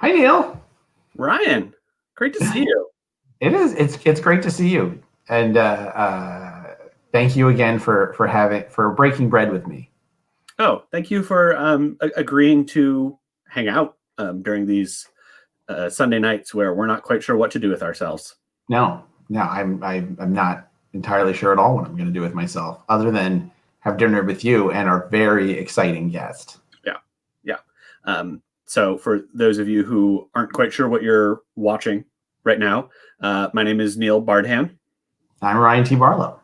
Hi, Neil. Ryan, great to see you. It is. It's great to see you, and thank you again for breaking bread with me. Oh, thank you for agreeing to hang out during these Sunday nights where we're not quite sure what to do with ourselves. No, I'm not entirely sure at all what I'm going to do with myself, other than have dinner with you and our very exciting guest. Yeah. So for those of you who aren't quite sure what you're watching right now, my name is Mean Bardhan. I'm Ryan T. Barlow.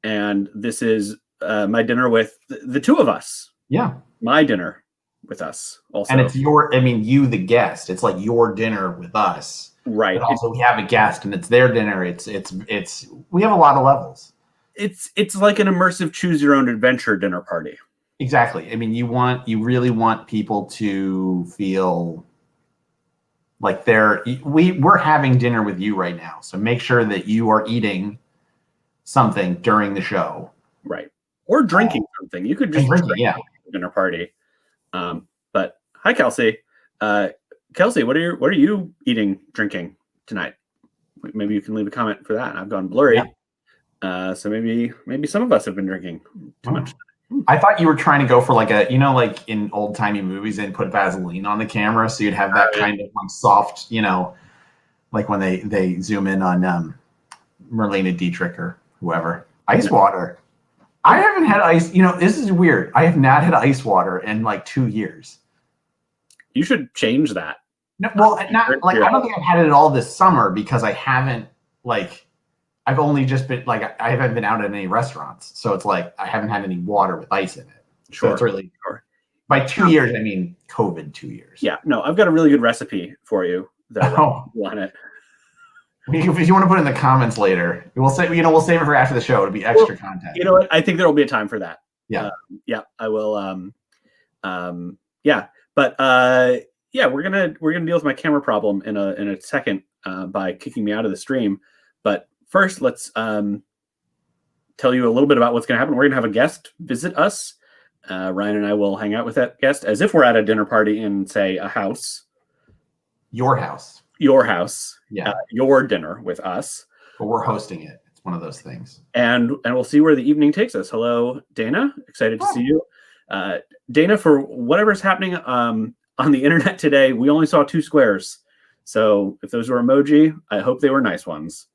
And this is my dinner with the two of us. Yeah. My dinner with us also. And it's you, the guest. It's like your dinner with us. Right. But also we have a guest and it's their dinner. We have a lot of levels. It's like an immersive choose your own adventure dinner party. Exactly. I mean, you really want people to feel like we're having dinner with you right now. So make sure that you are eating something during the show. Right. Or drinking something. You could just drink yeah. Dinner party. But hi, Kelsey. Kelsey, what are you eating, drinking tonight? Maybe you can leave a comment for that. I've gone blurry. Yeah. So maybe some of us have been drinking too much. I thought you were trying to go for like like in old timey movies, and put Vaseline on the camera, so you'd have that kind of like soft, like when they zoom in on Marlene Dietrich or whoever. Ice water. I haven't had ice. This is weird. I have not had ice water in like 2 years. You should change that. No, well, not like I don't think I've had it at all this summer because I haven't I've only just been I haven't been out at any restaurants, so it's like I haven't had any water with ice in it. Sure, so it's really by 2 years. I mean, COVID 2 years. Yeah, no, I've got a really good recipe for you. That want it. If you want to put it in the comments later, we'll save it for after the show. It'll be extra content. You know what? I think there will be a time for that. Yeah, I will. Yeah, but we're gonna deal with my camera problem in a second by kicking me out of the stream. But first, let's tell you a little bit about what's going to happen. We're going to have a guest visit us. Ryan and I will hang out with that guest as if we're at a dinner party in, say, a house. Your house. Yeah. Your dinner with us. But we're hosting it. It's one of those things. And we'll see where the evening takes us. Hello, Dana. Excited to see you. Dana, for whatever's happening on the internet today, we only saw 2 squares. So if those were emoji, I hope they were nice ones.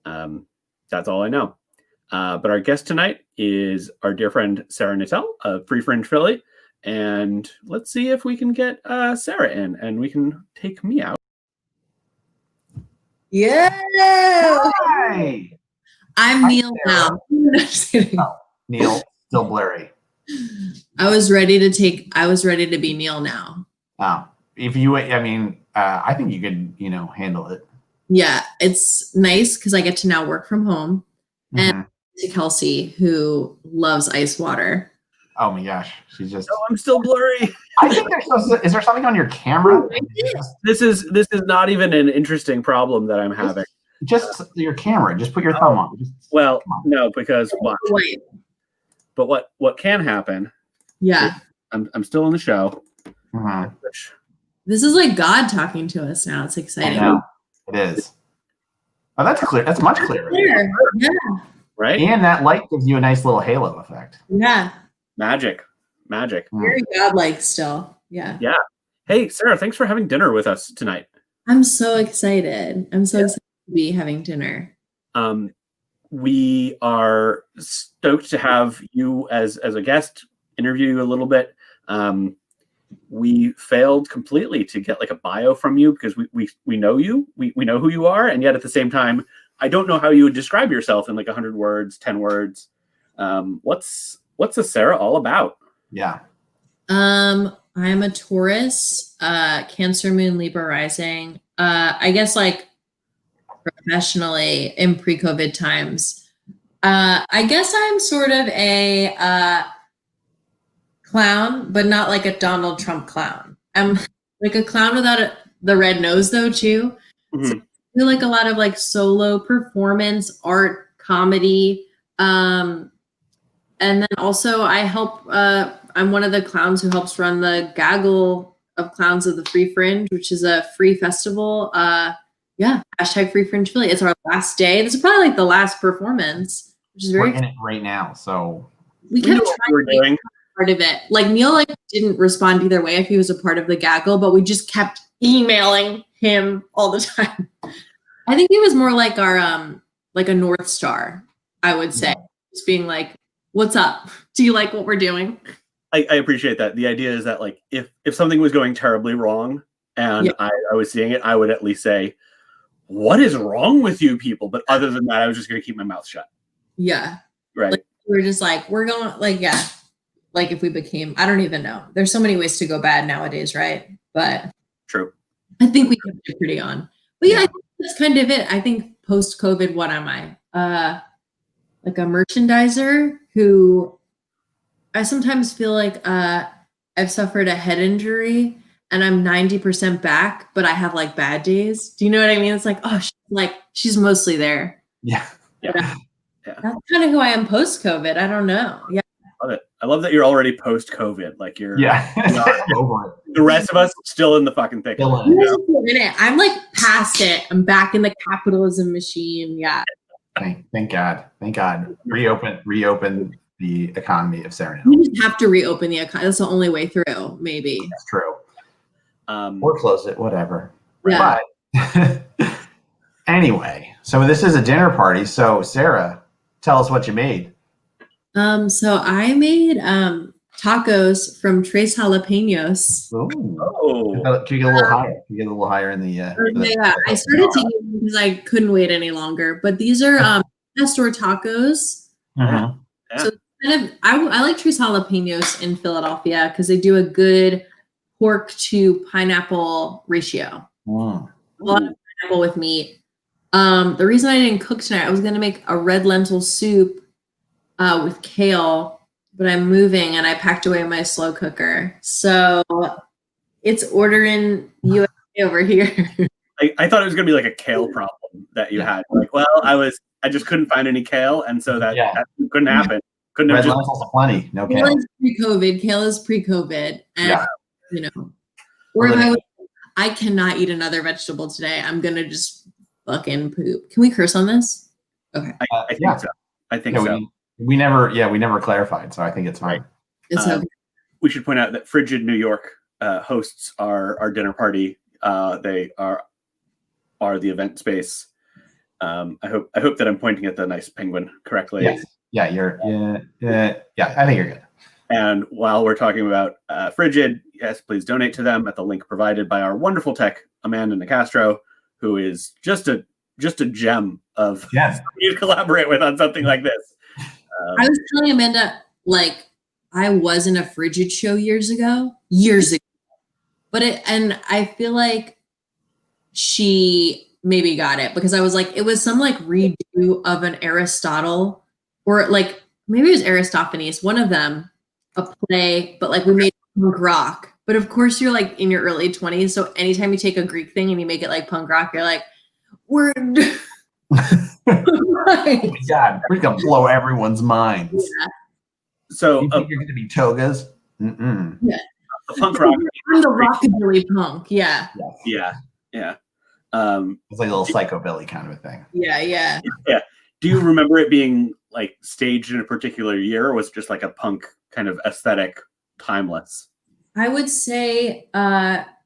That's all I know. But our guest tonight is our dear friend Sarah Nattel of Free Fringe Philly. And let's see if we can get Sarah in and we can take me out. Yeah. Hi. I'm Neil now. Neil, still blurry. I was ready to be Neil now. Oh, I think you could, handle it. Yeah, it's nice because I get to now work from home. And to Kelsey, who loves ice water. Oh my gosh, she's just. Oh, I'm still blurry. I think is there something on your camera? This is not even an interesting problem that I'm having. Just your camera. Just put your thumb on. No, because watch. But what can happen? Yeah, I'm still in the show. Mm-hmm. This is like God talking to us now. It's exciting. I know. It is. Oh, that's clear. That's much clearer. Yeah. Right. And that light gives you a nice little halo effect. Yeah. Magic. Very godlike still. Yeah. Yeah. Hey, Sarah, thanks for having dinner with us tonight. I'm so excited. Excited to be having dinner. We are stoked to have you as a guest, interview you a little bit. We failed completely to get like a bio from you because we know you, we know who you are, and yet at the same time, I don't know how you would describe yourself in like 100 words, 10 words. What's a Sarah all about? Yeah. I'm a Taurus, Cancer Moon, Libra rising. I guess like professionally in pre-COVID times, I guess I'm sort of a clown, but not like a Donald Trump clown. I'm like a clown without the red nose though too. Mm-hmm. So I do like a lot of like solo performance, art, comedy. And then also I help, I'm one of the clowns who helps run the Gaggle of Clowns of the Free Fringe, which is a free festival. Hashtag Free Fringe Philly. It's our last day. This is probably like the last performance, which is very. We're in it right now, so we kept trying to make part of it. Like Neil didn't respond either way if he was a part of the gaggle, but we just kept emailing him all the time. I think he was more like our like a North Star, I would say. Just being like, what's up? Do you like what we're doing? I appreciate that. The idea is that like if something was going terribly wrong and I was seeing it, I would at least say, what is wrong with you people? But other than that, I was just going to keep my mouth shut. Yeah. Right. Like, we're just like, we're going like, yeah. Like if we became, I don't even know. There's so many ways to go bad nowadays, right? But true. I think we kept it pretty on. But yeah, I think that's kind of it. I think post-COVID, what am I? Like a merchandiser who I sometimes feel like I've suffered a head injury and I'm 90% back, but I have like bad days. Do you know what I mean? It's like, oh, she's mostly there. Yeah. Yeah. That's kind of who I am post-COVID. I don't know. Yeah. Love it. I love that you're already post-COVID. Like you're over it. The rest of us still in the fucking thick of it. I'm like past it. I'm back in the capitalism machine. Yeah. Thank God. Thank God. Reopen the economy of Serenade. We just have to reopen the economy. That's the only way through, maybe. That's true. Or close it, whatever. Yeah. But anyway, so this is a dinner party. So Sarah, tell us what you made. So I made tacos from Tres Jalapenos. Oh, can you get a little higher? Can you get a little higher in the? I started to eat them because I couldn't wait any longer. But these are Nestor tacos. Uh-huh. Yeah. So kind of, I like Tres Jalapenos in Philadelphia because they do a good pork to pineapple ratio. A lot of pineapple with meat. The reason I didn't cook tonight, I was going to make a red lentil soup with kale, but I'm moving and I packed away my slow cooker. So it's ordering USA over here. I thought it was going to be like a kale problem that you had. Like, well, I just couldn't find any kale. And so that couldn't happen. Couldn't have red lentils plenty. No kale. Kale is pre-COVID. Kale is pre-COVID. And, or if I cannot eat another vegetable today. I'm going to just fucking poop. Can we curse on this? Okay. I think so. I think so. We never clarified, so I think it's fine. Right. It's okay. We should point out that Frigid New York hosts our dinner party. They are the event space. I hope that I'm pointing at the nice penguin correctly. Yes. Yeah, I think you're good. And while we're talking about Frigid, yes, please donate to them at the link provided by our wonderful tech, Amanda Nicastro, who is just a gem of you to collaborate with on something like this. I was telling Amanda, like, I was in a Frigid show years ago, but I feel like she maybe got it because I was like, it was some like redo of an Aristotle or like maybe it was Aristophanes, one of them, a play, but like we made punk rock. But of course you're like in your early 20s. So anytime you take a Greek thing and you make it like punk rock, you're like, we're Oh my God, we're gonna blow everyone's minds. Yeah. So you think you're gonna be togas? Yeah. The punk rock. I'm the rockabilly punk. Yeah. Yeah. It's like a little psychobilly kind of a thing. Yeah. Do you remember it being like staged in a particular year, or was it just like a punk kind of aesthetic, timeless? I would say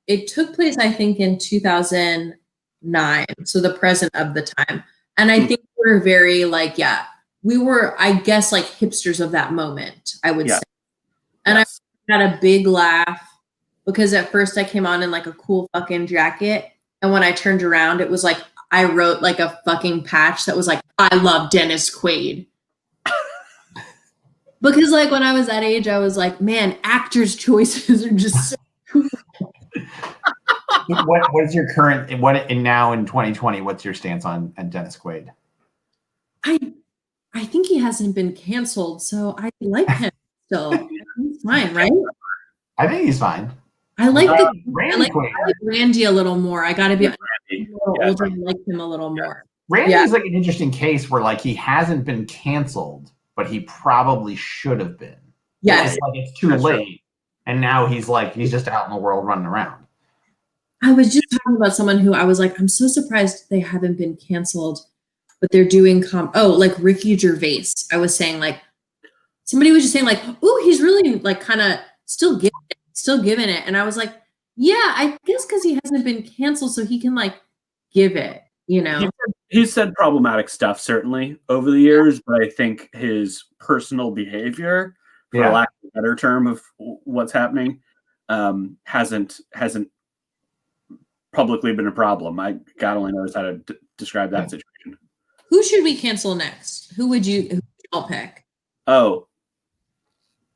it took place, I think, in 2009. So the present of the time. And I think we're very like, we were, I guess, like hipsters of that moment, I would say. And I had a big laugh because at first I came on in like a cool fucking jacket. And when I turned around, it was like, I wrote like a fucking patch that was like, I love Dennis Quaid. Because like when I was that age, I was like, man, actors' choices are just so cool. What is your current now in 2020? What's your stance on Dennis Quaid? I think he hasn't been canceled, so I like him still. He's fine, right? I think he's fine. I like Randy Randy a little more. I got to be a little older and like him a little more. Randy's like an interesting case where like he hasn't been canceled, but he probably should have been. Yes, it's too late. and now he's just out in the world running around. I was just talking about someone who I was like, I'm so surprised they haven't been canceled, but they're doing like Ricky Gervais. I was saying like, somebody was just saying like, oh, he's really like kind of still giving it. And I was like, yeah, I guess because he hasn't been canceled, so he can like give it, you know? He's said problematic stuff certainly over the years, but I think his personal behavior, for lack of a better term of what's happening, hasn't publicly been a problem. God only knows how to describe that situation. Who should we cancel next? Who would you all pick? Oh,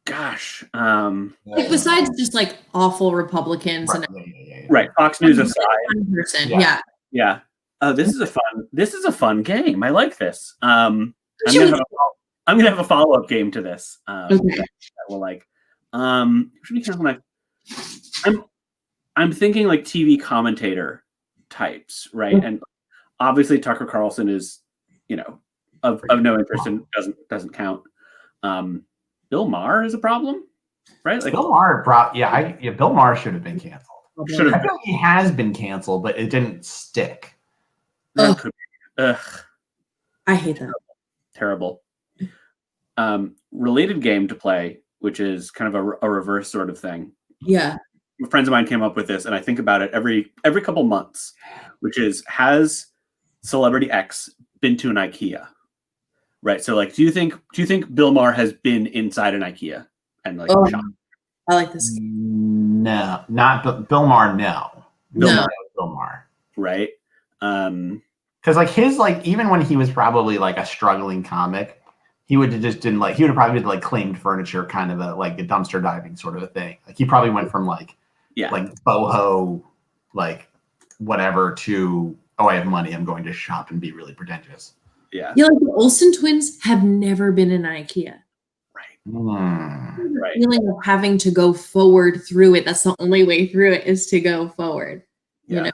gosh. Like besides just like awful Republicans right. Fox News aside. Person. Yeah. Oh, this is a fun game. I like this. I'm gonna have a follow-up game to this. That will like. Should we cancel next? I'm thinking like TV commentator types, right? Mm-hmm. And obviously Tucker Carlson is, of no interest and doesn't count. Bill Maher is a problem, right? Like Bill Maher, Bill Maher should have been canceled. I feel like he has been canceled, but it didn't stick. I hate that. Terrible. Related game to play, which is kind of a reverse sort of thing. Yeah. Friends of mine came up with this, and I think about it every couple months, which is, has Celebrity X been to an IKEA? Right. So like, do you think Bill Maher has been inside an IKEA and like shop? I like this. No, not Bill Maher. No. Bill Maher. Right. Because like even when he was probably like a struggling comic, he would have probably like claimed furniture, kind of a dumpster diving sort of a thing. Like he probably went from like boho, like whatever, to, oh, I have money, I'm going to shop and be really pretentious. Yeah. Like the Olsen twins have never been in IKEA. Right. Right. Feeling of having to go forward through it. That's the only way through it, is to go forward. Yeah.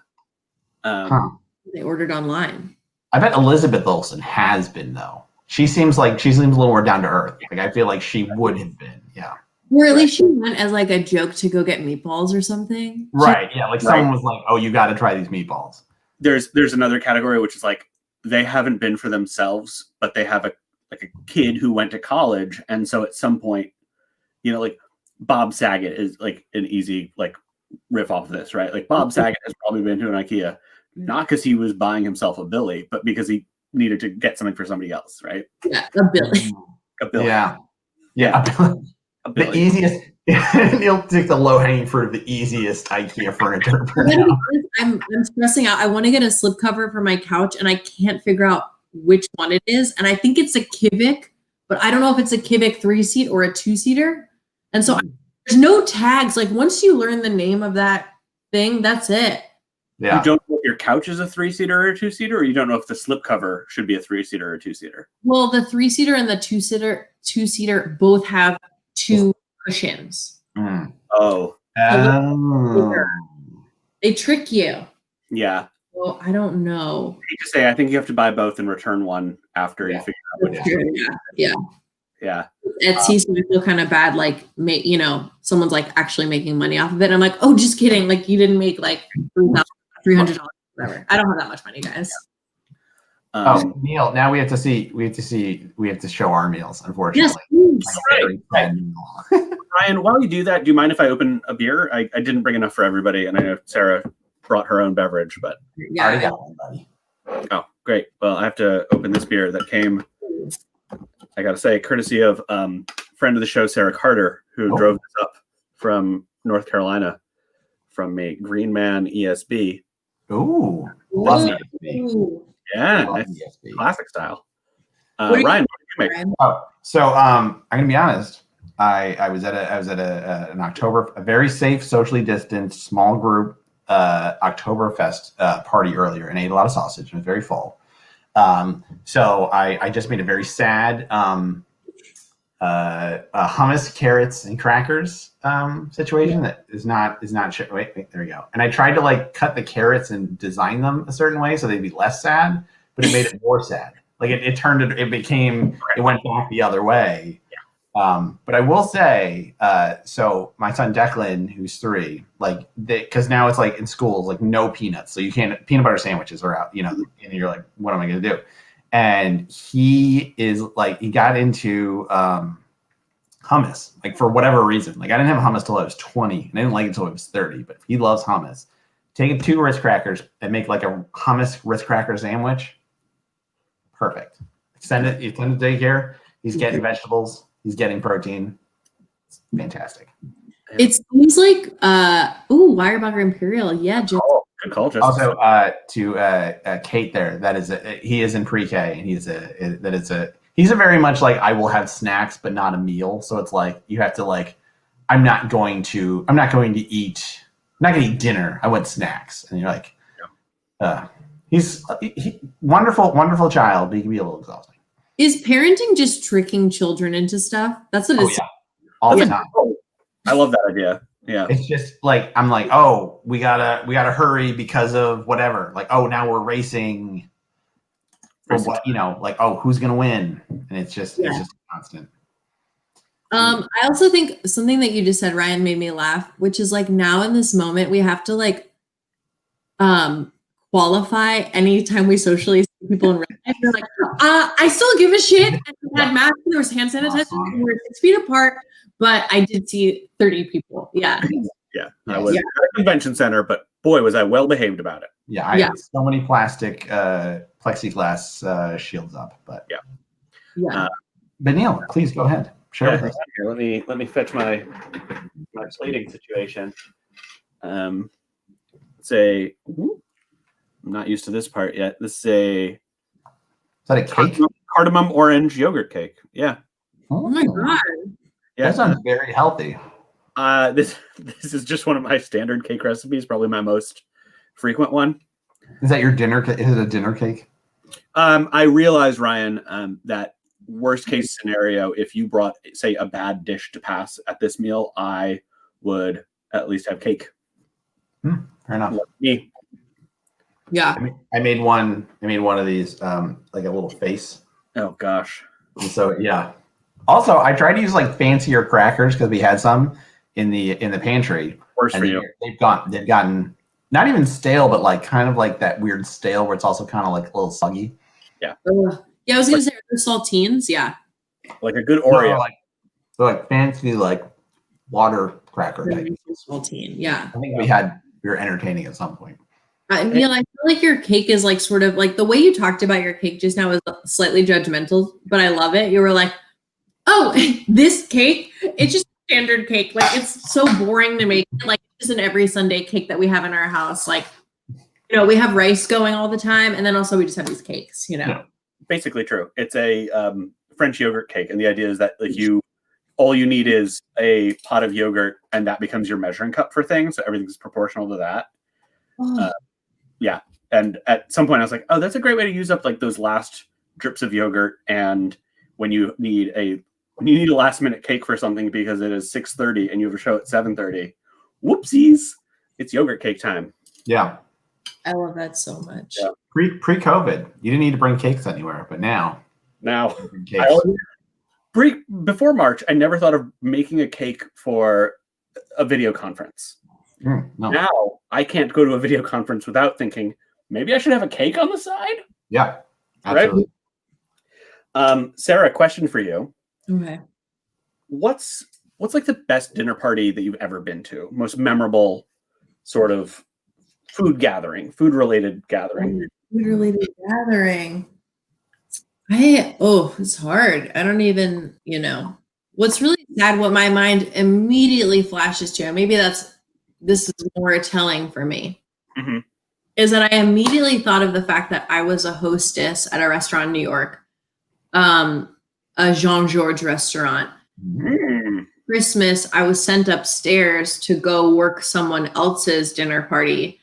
They ordered online. I bet Elizabeth Olsen has been, though. She seems a little more down to earth. Like I feel like she would have been. Yeah. Or at least she went as like a joke to go get meatballs or something. Right. Yeah. Like someone was like, "Oh, you got to try these meatballs." There's another category, which is like, they haven't been for themselves, but they have a kid who went to college, and so at some point, like Bob Saget is like an easy like riff off of this, right? Like Bob Saget has probably been to an IKEA, not because he was buying himself a Billy, but because he needed to get something for somebody else, right? Yeah, a Billy. Yeah. The easiest. He'll take the low-hanging fruit of the easiest IKEA furniture. I'm stressing out. I want to get a slipcover for my couch, and I can't figure out which one it is. And I think it's a Kivik, but I don't know if it's a Kivik 3-seat or a 2-seater. And so there's no tags. Like once you learn the name of that thing, that's it. Yeah. You don't know if your couch is a 3-seater or a 2-seater, or you don't know if the slipcover should be a 3-seater or a 2-seater? Well, the 3-seater and the 2-seater both have 2 cushions. Mm. Oh. They trick you. Yeah. Well, I don't know. I think you have to buy both and return one after you figure out which is. Yeah. Etsy, so I feel kind of bad. Like, someone's like actually making money off of it. I'm like, oh, just kidding. Like, you didn't make like $300, whatever. I don't have that much money, guys. Neil, now we have to show our meals, unfortunately. Yes, Ryan, while you do that, do you mind if I open a beer? I didn't bring enough for everybody, and I know Sarah brought her own beverage, but I already got one, buddy. Oh, great. Well, I have to open this beer that came, I gotta say, courtesy of friend of the show, Sarah Carter, who drove this up from North Carolina from a Green Man ESB. Ooh, love ESB. Yeah, nice. Classic style. Ryan, what did you make? So I'm gonna be honest. I was at an a very safe, socially distanced, small group Oktoberfest party earlier, and ate a lot of sausage and was very full. So I just made a very sad hummus, carrots, and crackers situation that is not wait, there we go. And I tried to like cut the carrots and design them a certain way so they'd be less sad, but it made it more sad. Like it went back the other way. But I will say, so my son Declan, who's 3, like, because now it's like in schools, like no peanuts, so you can't peanut butter sandwiches are out, and you're like, what am I going to do? And he is like, he got into hummus, like for whatever reason. Like I didn't have hummus till I was 20, and I didn't like it until I was 30. But he loves hummus. Take 2 Ritz crackers and make like a hummus Ritz cracker sandwich. Perfect. Send it to daycare. He's getting vegetables. He's getting protein. It's fantastic. It seems like Weyerbacher Imperial. Yeah, just good call. Just also to Kate there. He is in pre-K, and he's a very much like, I will have snacks but not a meal. So it's like you have to like, I'm not going to eat dinner. I want snacks, and you're like, he's wonderful child, but he can be a little exhausting. Is parenting just tricking children into stuff? That's what it's. Yeah. All the time. I love that idea. Yeah. It's just like, I'm like, oh, we gotta hurry because of whatever. Like, oh, now we're racing for what, like, oh, who's gonna win? And it's just constant. I also think something that you just said, Ryan, made me laugh, which is like, now in this moment we have to like qualify anytime we socially see people in real life. They're like, I still give a shit. And we had masks, there was hand sanitizer, and we were 6 feet apart, but I did see 30 people. Yeah. Yeah. I was at a convention center, but boy, was I well behaved about it. Yeah, I had so many plastic plexiglass shields up, but but Neil, please go ahead. Share with us. Here, let me fetch my plating situation. Say, I'm not used to this part yet. This is Is that a cake? Cardamom orange yogurt cake. Yeah. Oh my god. Yeah, that sounds very healthy. This is just one of my standard cake recipes, probably my most frequent one. Is that your dinner? Is it a dinner cake? I realize, Ryan, that worst case scenario, if you brought, say, a bad dish to pass at this meal, I would at least have cake. Fair enough. Me. Yeah. I made one of these, like a little face. Oh gosh. And so yeah. Also, I tried to use like fancier crackers because we had some in the pantry. Worse for you. They've gotten not even stale, but like kind of like that weird stale where it's also kind of like a little soggy. Yeah. Yeah, I was gonna say the saltines. Yeah. Like a good Oreo. They're like fancy like water cracker type. Saltine. Yeah. I think we were entertaining at some point. Neil, I feel like your cake is like sort of like the way you talked about your cake just now was slightly judgmental, but I love it. You were like, oh, this cake, it's just standard cake. Like, it's so boring to make. Like, it's just an every Sunday cake that we have in our house. Like, we have rice going all the time. And then also we just have these cakes, Yeah, basically true. It's a French yogurt cake. And the idea is that like all you need is a pot of yogurt and that becomes your measuring cup for things. So everything's proportional to that. Oh. Yeah. And at some point I was like, oh, that's a great way to use up like those last drips of yogurt. And when you need a last minute cake for something because it is 6:30 and you have a show at 7:30, whoopsies, it's yogurt cake time. Yeah. I love that so much. Yeah. Pre-COVID, you didn't need to bring cakes anywhere, but now before March, I never thought of making a cake for a video conference. No. Now I can't go to a video conference without thinking maybe I should have a cake on the side. Yeah, absolutely. Right? Sarah, question for you. Okay. What's like the best dinner party that you've ever been to? Most memorable sort of food-related gathering. Food-related gathering. It's hard. I don't even, what's really sad, what my mind immediately flashes to, and maybe this is more telling for me, is that I immediately thought of the fact that I was a hostess at a restaurant in New York, a Jean-Georges restaurant. Christmas, I was sent upstairs to go work someone else's dinner party.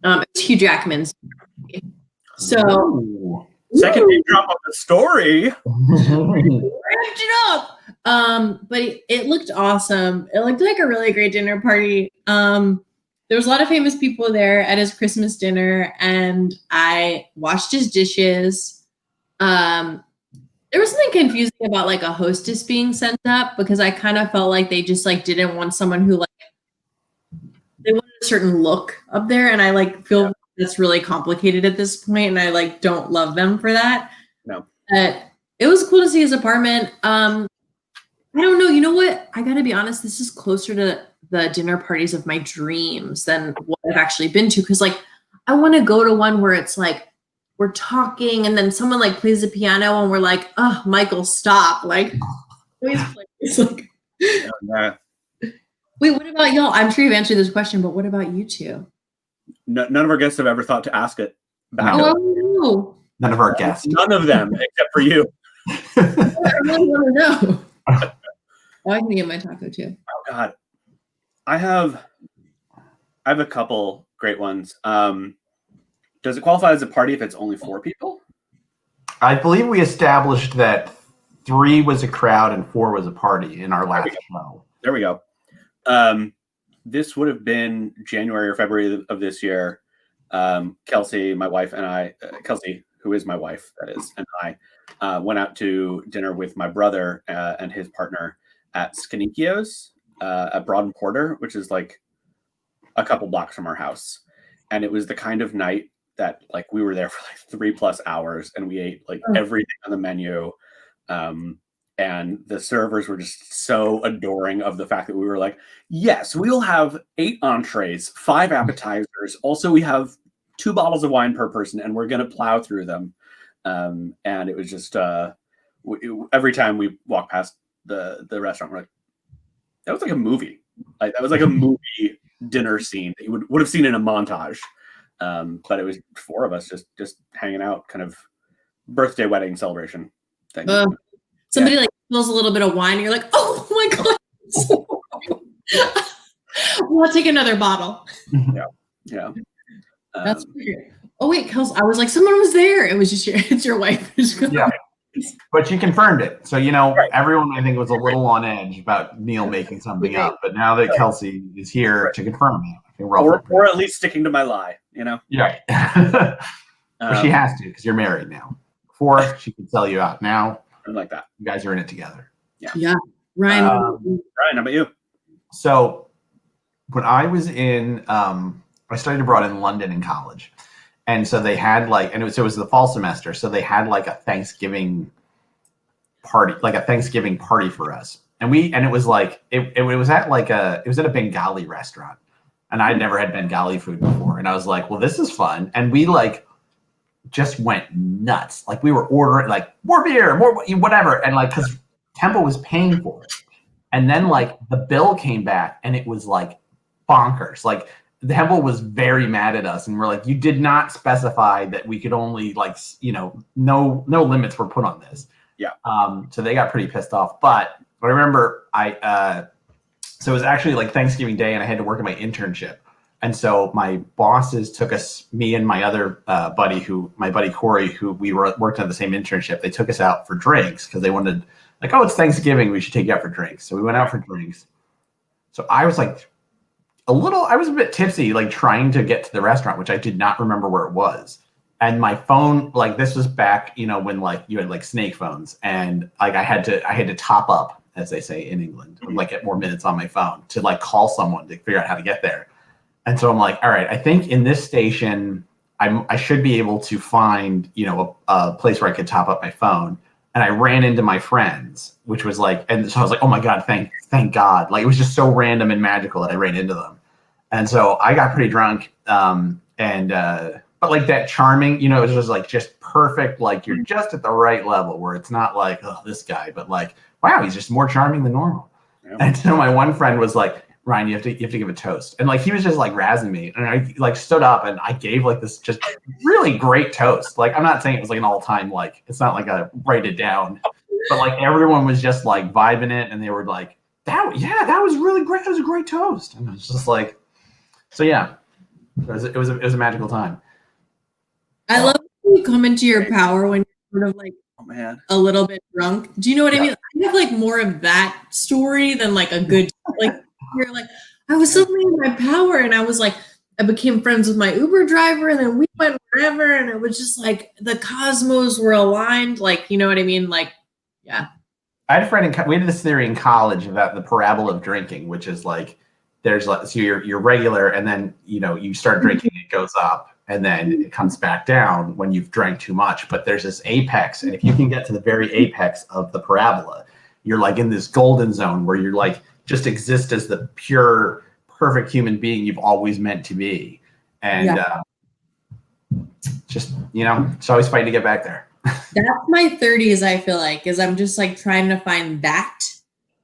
It's Hugh Jackman's dinner party. So second name drop of the story. Ramped it up. But it looked awesome. It looked like a really great dinner party. There was a lot of famous people there at his Christmas dinner, and I washed his dishes. There was something confusing about like a hostess being sent up because I kind of felt like they just like didn't want someone who like they wanted a certain look up there, and I like feel that's really complicated at this point, and I like don't love them for that. No. But it was cool to see his apartment. I don't know. You know what? I gotta be honest. This is closer to the dinner parties of my dreams than what I've actually been to. Because like, I want to go to one where it's like we're talking, and then someone like plays the piano, and we're like, "Oh, Michael, stop!" Like, always plays like. Wait, what about y'all? I'm sure you've answered this question, but what about you two? None of our guests have ever thought to ask it back. Oh, no. None of our guests. None of them, except for you. I really want to know. Oh, I can get my taco too. Oh God, I have a couple great ones. Does it qualify as a party if it's only 4 people? I believe we established that 3 was a crowd and 4 was a party in our last show. There we go. This would have been January or February of this year. Kelsey, my wife, and I, Kelsey, who is my wife, that is, and I went out to dinner with my brother and his partner at Scanicchio's at Broad and Porter, which is like a couple blocks from our house. And it was the kind of night that like we were there for like 3+ hours, and we ate like everything on the menu. And the servers were just so adoring of the fact that we were like, yes, we'll have 8 entrees, 5 appetizers. Also, we have 2 bottles of wine per person, and we're going to plow through them. And it was just every time we walk past the restaurant, we're like, that was like a movie. Like that was like a movie dinner scene that you would have seen in a montage. But it was 4 of us just hanging out, kind of birthday wedding celebration thing. Somebody like spills a little bit of wine, and you're like, oh my God. We'll take another bottle. Yeah. That's weird. Oh wait, Kels, I was like, someone was there. It was just it's your wife. Yeah. But you confirmed it. So, everyone I think was a little on edge about Neil making something up. But now that Kelsey is here to confirm it, I think or at least sticking to my lie, Yeah. But she has to, because you're married now. 4, she can sell you out now. Like that. You guys are in it together. Yeah. Ryan, how about you? So when I was in, I studied abroad in London in college. And so they had it was the fall semester. So they had like a Thanksgiving party for us. And it was like, it was at a Bengali restaurant. And I'd never had Bengali food before. And I was like, well, this is fun. And we just went nuts. Like we were ordering like more beer, more whatever. And like, cause Temple was paying for it. And then like the bill came back and it was like bonkers. Like Temple was very mad at us. And we're like, you did not specify that we could only no limits were put on this. Yeah. So they got pretty pissed off. But I remember so it was actually like Thanksgiving Day and I had to work at my internship. And so my bosses took us, me and my other my buddy Corey, who we worked on the same internship. They took us out for drinks because they wanted, like, oh, it's Thanksgiving, we should take you out for drinks. So we went out for drinks. So I was like I was a bit tipsy, like trying to get to the restaurant, which I did not remember where it was. And my phone, like this was back, when like you had like snake phones, and like I had to top up, as they say in England, or like get more minutes on my phone to like call someone to figure out how to get there. And so I'm like, all right, I think in this station, I should be able to find, a place where I could top up my phone. And I ran into my friends, which was like, and so I was like, oh my God, thank God. Like it was just so random and magical that I ran into them. And so I got pretty drunk. But like that charming, it was just like, just perfect. Like you're just at the right level where it's not like, oh, this guy, but like, wow, he's just more charming than normal. Yeah. And so my one friend was like, Ryan, you have to give a toast. And like, he was just like razzing me. And I like stood up and I gave like this just really great toast. Like, I'm not saying it was like an all time, like, it's not like I write it down, but like everyone was just like vibing it. And they were like, that was really great. That was a great toast. And it was just like, so yeah, it was a magical time. I love when you come into your power when you're sort of like, oh man, a little bit drunk. Do you know what I mean? I have like more of that story than like a good, like, you're like, I was suddenly in my power, and I was like, I became friends with my Uber driver, and then we went wherever, and it was just like the cosmos were aligned, like, you know what I mean? Like Yeah. I had a friend we had this theory in college about the parabola of drinking, which is like there's like so you're regular, and then you start drinking, it goes up, and then it comes back down when you've drank too much. But there's this apex, and if you can get to the very apex of the parabola, you're like in this golden zone where you're like just exist as the pure, perfect human being you've always meant to be, and just it's always fighting to get back there. That's my 30s, I feel like, is I'm just like trying to find that.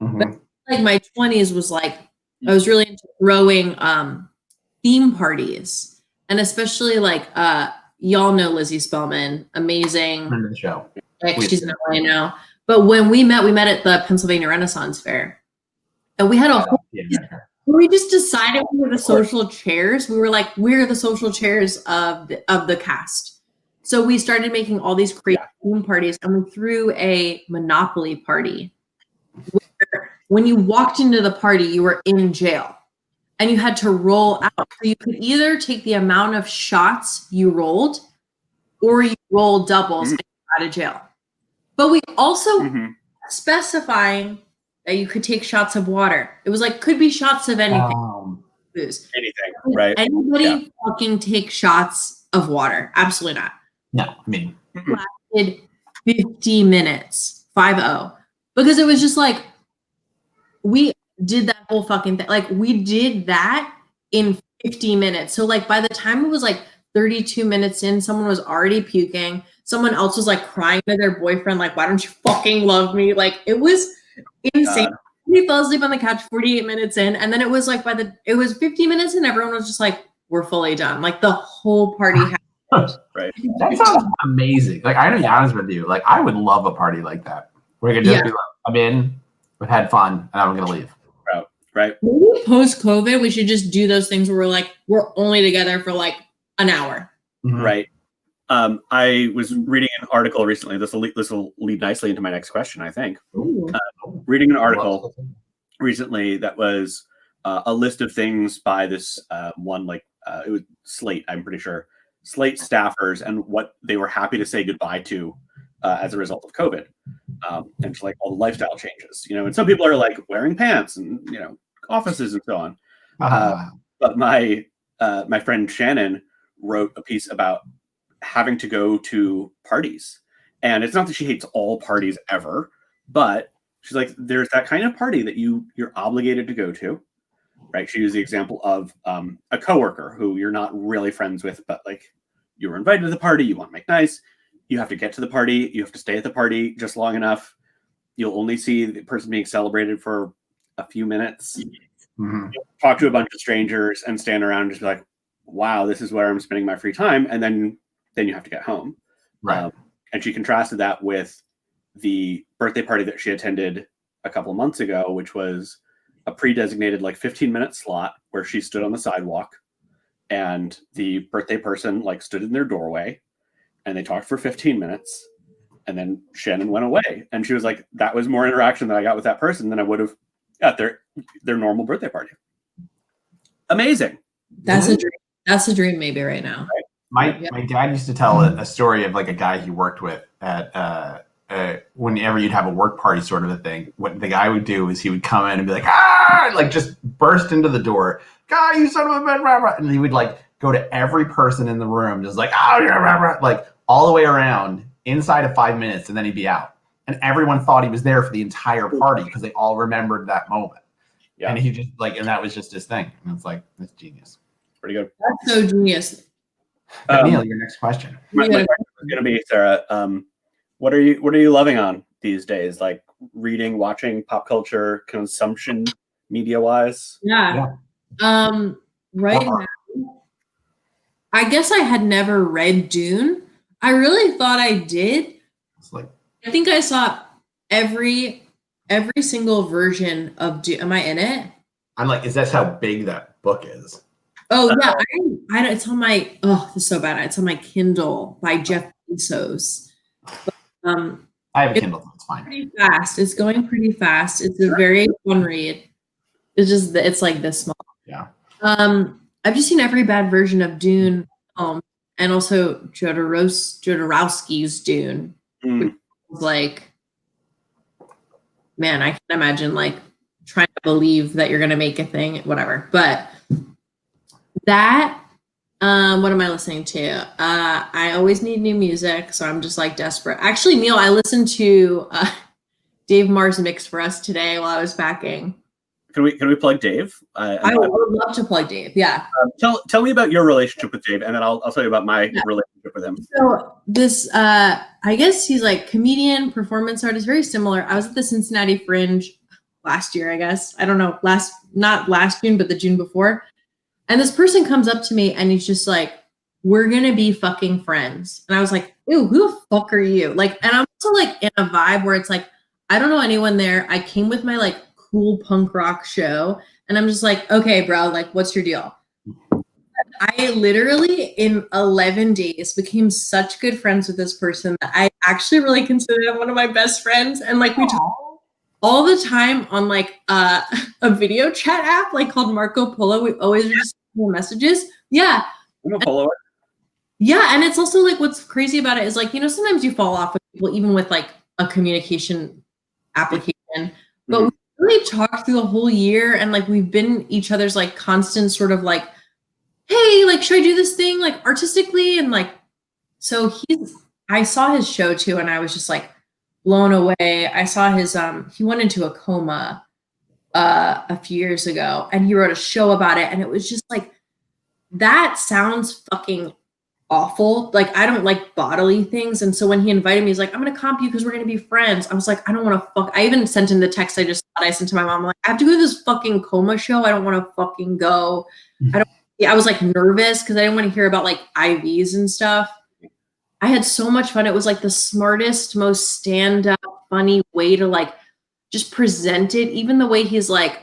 Mm-hmm. But like my 20s was like, I was really into throwing theme parties. And especially like, y'all know Lizzie Spellman, amazing. Remember the show. Like, she's in LA now. But when we met at the Pennsylvania Renaissance Fair. And we had a whole, we just decided we were the social chairs. We were like, we're the social chairs of the cast. So we started making all these crazy theme parties, and we threw a Monopoly party. Where when you walked into the party, you were in jail, and you had to roll out. So you could either take the amount of shots you rolled, or you roll doubles and get out of jail. But we also specifying that you could take shots of water. It was like could be shots of anything. Anything, right? Anybody fucking take shots of water? Absolutely not. No, I mean, lasted 50 minutes, 5-0, because it was just like we did that whole fucking thing. Like we did that in 50 minutes. So like by the time it was like 32 minutes in, someone was already puking. Someone else was like crying to their boyfriend, like, "Why don't you fucking love me?" Like it was insane. We fell asleep on the couch 48 minutes in, and then it was like it was 50 minutes in, everyone was just like, "We're fully done." Like the whole party had. Right. That sounds amazing. Like I'm gonna be honest with you. Like I would love a party like that. Where you could just be like, I'm in, we've had fun, and I'm gonna leave. Right. Maybe post-COVID, we should just do those things where we're like, we're only together for like an hour. Mm-hmm. Right. I was reading an article recently. This will lead nicely into my next question, I think. Reading an article recently that was a list of things by this one, like it was Slate, I'm pretty sure. Slate staffers and what they were happy to say goodbye to as a result of COVID, and just like all the lifestyle changes, and some people are like wearing pants and offices and so on. But my friend Shannon wrote a piece about having to go to parties, and it's not that she hates all parties ever, but she's like, there's that kind of party that you're obligated to go to. Right. She used the example of a coworker who you're not really friends with, but like you were invited to the party, you want to make nice, you have to get to the party, you have to stay at the party just long enough. You'll only see the person being celebrated for a few minutes. Mm-hmm. You'll talk to a bunch of strangers and stand around and just be like, wow, this is where I'm spending my free time. And then you have to get home. Right. And she contrasted that with the birthday party that she attended a couple of months ago, which was a pre-designated like 15-minute slot where she stood on the sidewalk and the birthday person like stood in their doorway and they talked for 15 minutes and then Shannon went away. And she was like, that was more interaction that I got with that person than I would have at their normal birthday party. Amazing. That's a dream. That's a dream maybe right now. Right? My dad used to tell a story of like a guy he worked with at whenever you'd have a work party sort of a thing, what the guy would do is he would come in and be like, like just burst into the door, "Guy, you son of a bitch," and he would like go to every person in the room, just like, like all the way around inside of 5 minutes, and then he'd be out. And everyone thought he was there for the entire party because they all remembered that moment. Yeah. And he just like, and that was just his thing. And it's like, that's genius. Pretty good. That's so genius. Neil, your next question. My question is going to be, Sarah, what are you loving on these days? Like reading, watching, pop culture consumption, media wise? Yeah. Right now, I guess I had never read Dune. I really thought I did. It's like, I think I saw every single version of Dune. Am I in it? I'm like, is that how big that book is? Oh yeah, I it's on my this is so bad. It's on my Kindle by Jeff Bezos. But, I have a Kindle, so it's fine. Pretty fast. It's going pretty fast. It's a very fun read. It's like this small. Yeah. I've just seen every bad version of Dune, and also Jodorowsky's Dune. Which was like man, I can imagine like trying to believe that you're going to make a thing, whatever. But that, what am I listening to? I always need new music, so I'm just like desperate. Actually, Neil, I listened to Dave Marr's mix for us today while I was packing. Can we plug Dave? I would love to plug Dave. Yeah. Tell me about your relationship with Dave, and then I'll tell you about my relationship with him. So this, I guess he's like comedian, performance artist, very similar. I was at the Cincinnati Fringe last year, I guess. I don't know, not last June, but the June before. And this person comes up to me and he's just like, we're going to be fucking friends. And I was like, ew, who the fuck are you? Like, and I'm also like in a vibe where it's like, I don't know anyone there. I came with my like cool punk rock show. And I'm just like, okay, bro, like, what's your deal? I literally in 11 days became such good friends with this person that I actually really consider him one of my best friends. And like we talk all the time on like a video chat app like called Marco Polo. We always just send messages. Yeah. Polo. Yeah. And it's also like what's crazy about it is like, you know, sometimes you fall off with people even with like a communication application. But we really talked through the whole year and like we've been each other's like constant sort of like, hey, like, should I do this thing like artistically? And like, so I saw his show too, and I was just like blown away. I saw his, he went into a coma a few years ago and he wrote a show about it. And it was just like, that sounds fucking awful. Like, I don't like bodily things. And so when he invited me, he's like, I'm going to comp you because we're going to be friends. I was like, I don't want to fuck. I even sent him the text I just thought I sent to my mom. I'm like, I have to go to this fucking coma show. I don't want to fucking go. I was like nervous because I didn't want to hear about like IVs and stuff. I had so much fun. It was like the smartest, most stand-up, funny way to like just present it. Even the way he's like,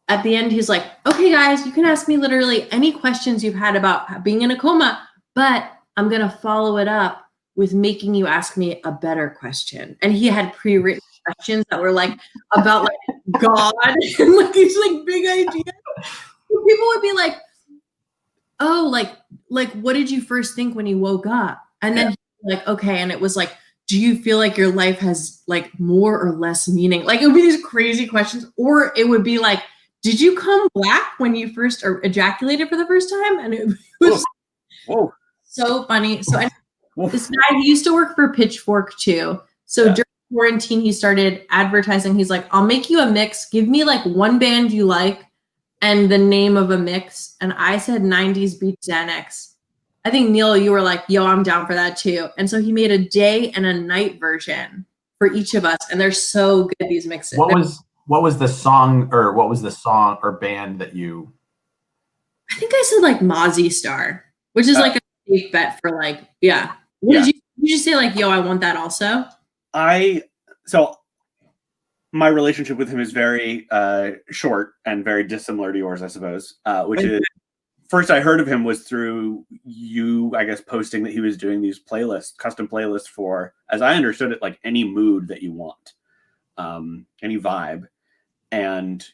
at the end, he's like, okay, guys, you can ask me literally any questions you've had about being in a coma, but I'm going to follow it up with making you ask me a better question. And he had pre-written questions that were like about like God and like these like big ideas. People would be like, oh, like, what did you first think when you woke up? And then like, okay. And it was like, do you feel like your life has like more or less meaning? Like it would be these crazy questions, or it would be like, did you come black when you first ejaculated for the first time? And it was so funny. So this guy, he used to work for Pitchfork too. So during quarantine, he started advertising. He's like, I'll make you a mix. Give me like one band you like and the name of a mix. And I said 90s Beat Xanax. I think, Neil, you were like, yo, I'm down for that too. And so he made a day and a night version for each of us. And they're so good, these mixes. What was the song or band that you? I think I said like Mozzie Star, which is like a safe bet for like, Did you say like, yo, I want that also? So my relationship with him is very short and very dissimilar to yours, I suppose, which is first I heard of him was through you, I guess, posting that he was doing these custom playlists for, as I understood it, like any mood that you want, any vibe. And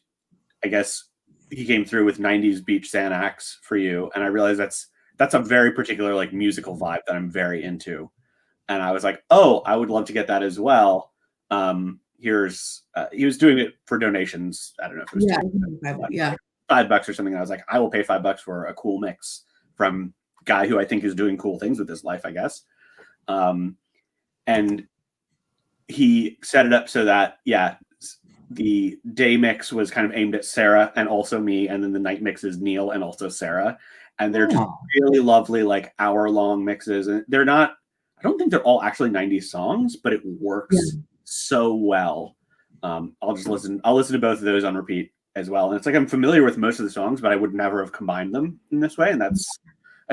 I guess he came through with 90s Beach Xanax for you. And I realized that's a very particular like musical vibe that I'm very into. And I was like, oh, I would love to get that as well. He was doing it for donations. I don't know if it was $5 or something. And I was like, I will pay $5 for a cool mix from a guy who I think is doing cool things with his life, I guess. And he set it up so that, the day mix was kind of aimed at Sarah and also me. And then the night mix is Neil and also Sarah. And they're just really lovely, like hour-long mixes. And I don't think they're all actually 90s songs, but it works so well. I'll listen to both of those on repeat as well. And it's like I'm familiar with most of the songs, but I would never have combined them in this way. And I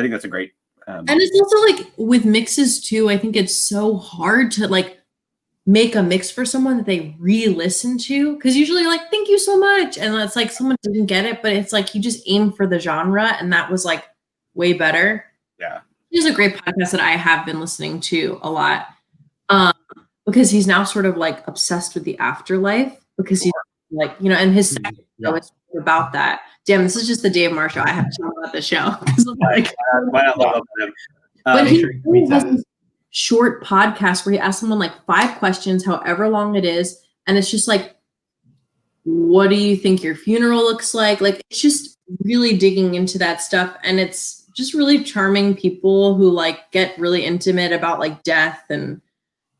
think that's a great. And it's also like with mixes too, I think it's so hard to like make a mix for someone that they re-listen to. Cause usually like, thank you so much. And it's like someone didn't get it, but it's like you just aim for the genre and that was like way better. Yeah. He's a great podcast that I have been listening to a lot. Because he's now sort of like obsessed with the afterlife because he's like, you know, and his second show is about that. Damn, this is just the Dave Marr show. I have to talk about the show. Why not love him? But he has this short podcast where he asks someone like 5 questions, however long it is. And it's just like, what do you think your funeral looks like? Like, it's just really digging into that stuff. And it's just really charming people who like get really intimate about like death and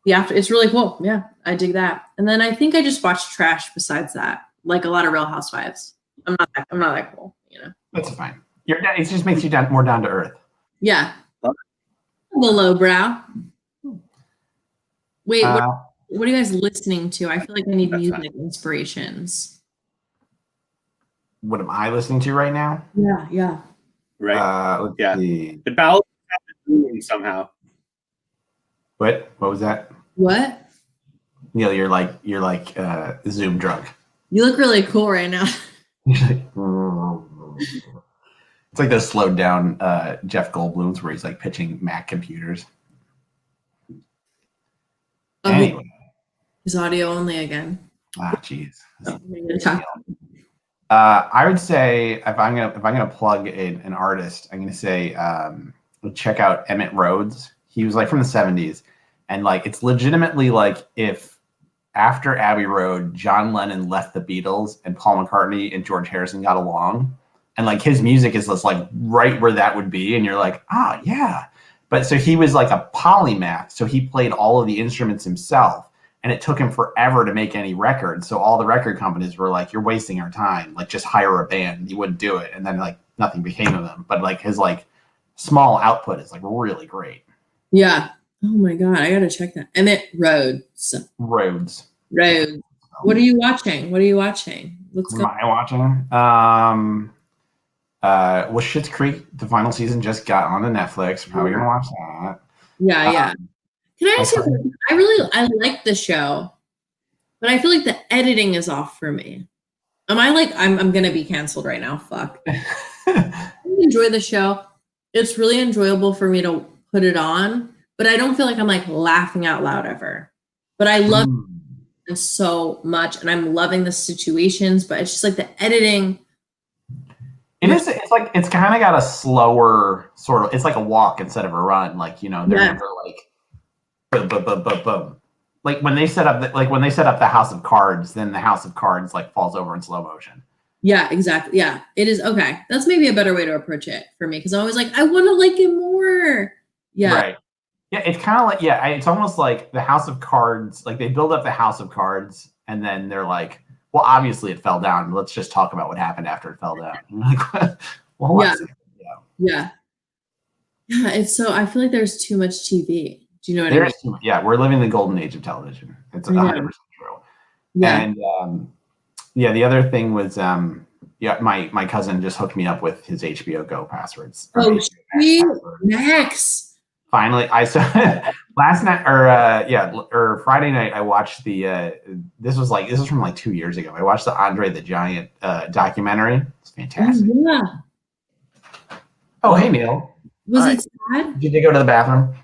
the after. It's really cool. Yeah, I dig that. And then I think I just watched trash besides that, like a lot of Real Housewives. I'm not that cool, you know. That's fine. It just makes you more down to earth. Yeah. A little lowbrow. Wait, what are you guys listening to? I feel like I need music inspirations. What am I listening to right now? Yeah. Right. Let's see. The ballad somehow. What was that? What? Neil, you're like Zoom drunk. You look really cool right now. It's like those slowed down Jeff Goldblums where he's like pitching Mac computers. Anyway. Is audio only again? Jeez. Oh, I would say if I'm gonna plug an artist, I'm gonna say check out Emmett Rhodes. He was like from the 70s, and like it's legitimately like if after Abbey Road, John Lennon left the Beatles and Paul McCartney and George Harrison got along, and like his music is just like right where that would be, and you're like, yeah. But so he was like a polymath, so he played all of the instruments himself, and it took him forever to make any records. So all the record companies were like, "You're wasting our time. Like, just hire a band." He wouldn't do it, and then like nothing became of him. But like his like small output is like really great. Yeah. Oh my god, I gotta check that. Emmett Rhodes. Rhodes. What are you watching? Let's go. Am I watching? Well, Schitt's Creek, the final season just got on to Netflix. Probably gonna watch that. Yeah. Can I ask you? I like the show, but I feel like the editing is off for me. Am I like I'm gonna be canceled right now? Fuck. I enjoy the show. It's really enjoyable for me to put it on, but I don't feel like I'm like laughing out loud ever. But I love it so much, and I'm loving the situations. But it's just like the editing. It's like it's kind of got a slower sort of. It's like a walk instead of a run. Like they're never like boom, boom, boom, boom, boom. Like when they set up the House of Cards, then the House of Cards like falls over in slow motion. Yeah, exactly. Yeah, it is. Okay, that's maybe a better way to approach it for me because I'm always like, I want to like it more. Yeah. Right. Yeah, it's kind of like it's almost like the House of Cards. Like they build up the House of Cards, and then they're like, well, obviously it fell down. Let's just talk about what happened after it fell down. Like, well, yeah. It's so. I feel like there's too much TV. Do you know what I mean? Too much, yeah, we're living the golden age of television. It's 100% true. Yeah. And the other thing was my cousin just hooked me up with his HBO Go passwords. Oh, sweet, Max. Finally, I saw last night or Friday night. I watched this was from like 2 years ago. I watched the Andre the Giant documentary. It's fantastic. Oh, yeah. Oh, hey Neil. Was it sad? Did you go to the bathroom?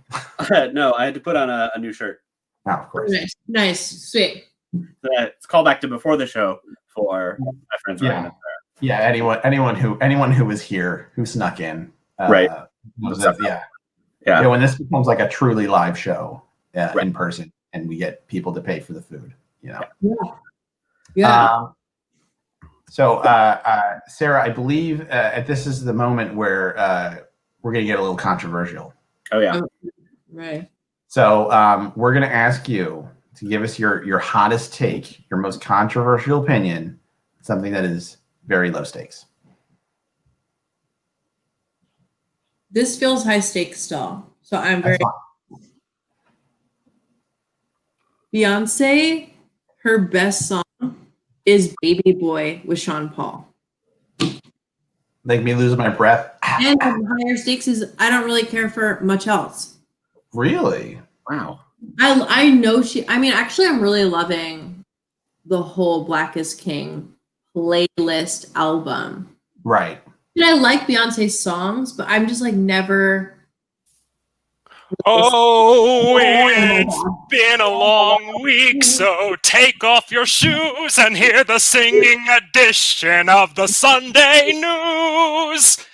No, I had to put on a new shirt. Oh, of course. Nice, sweet. It's called back to before the show for my friends. Yeah, yeah. Anyone who was here who snuck in. Right. Yeah. When this becomes like a truly live show in person, and we get people to pay for the food, Yeah. So, Sarah, I believe this is the moment where we're going to get a little controversial. Oh, yeah. Right. So we're going to ask you to give us your hottest take, your most controversial opinion, something that is very low stakes. This feels high stakes still. So I'm very... Beyonce, her best song is Baby Boy with Sean Paul. Make me lose my breath. And the higher stakes is I don't really care for much else. Really? Wow. I know actually I'm really loving the whole Black is King playlist album. Right. And I like Beyonce's songs, but I'm just like never. Oh, it's been a long week, so take off your shoes and hear the singing edition of the Sunday News.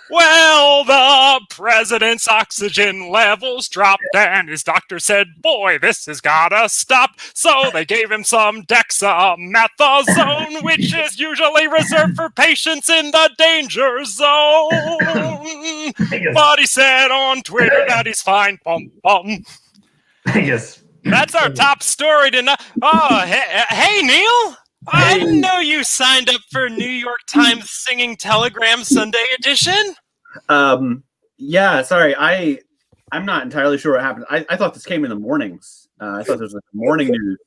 Well, the The president's oxygen levels dropped, and his doctor said, "Boy, this has gotta stop." So they gave him some dexamethasone, which is usually reserved for patients in the danger zone. But he said on Twitter that he's fine. Bum, bum. Yes. That's our top story tonight. Oh, hey, Neil. I didn't know you signed up for New York Times Singing Telegram Sunday edition. Yeah, sorry. I'm not entirely sure what happened. I thought this came in the mornings. I thought there was like a morning news.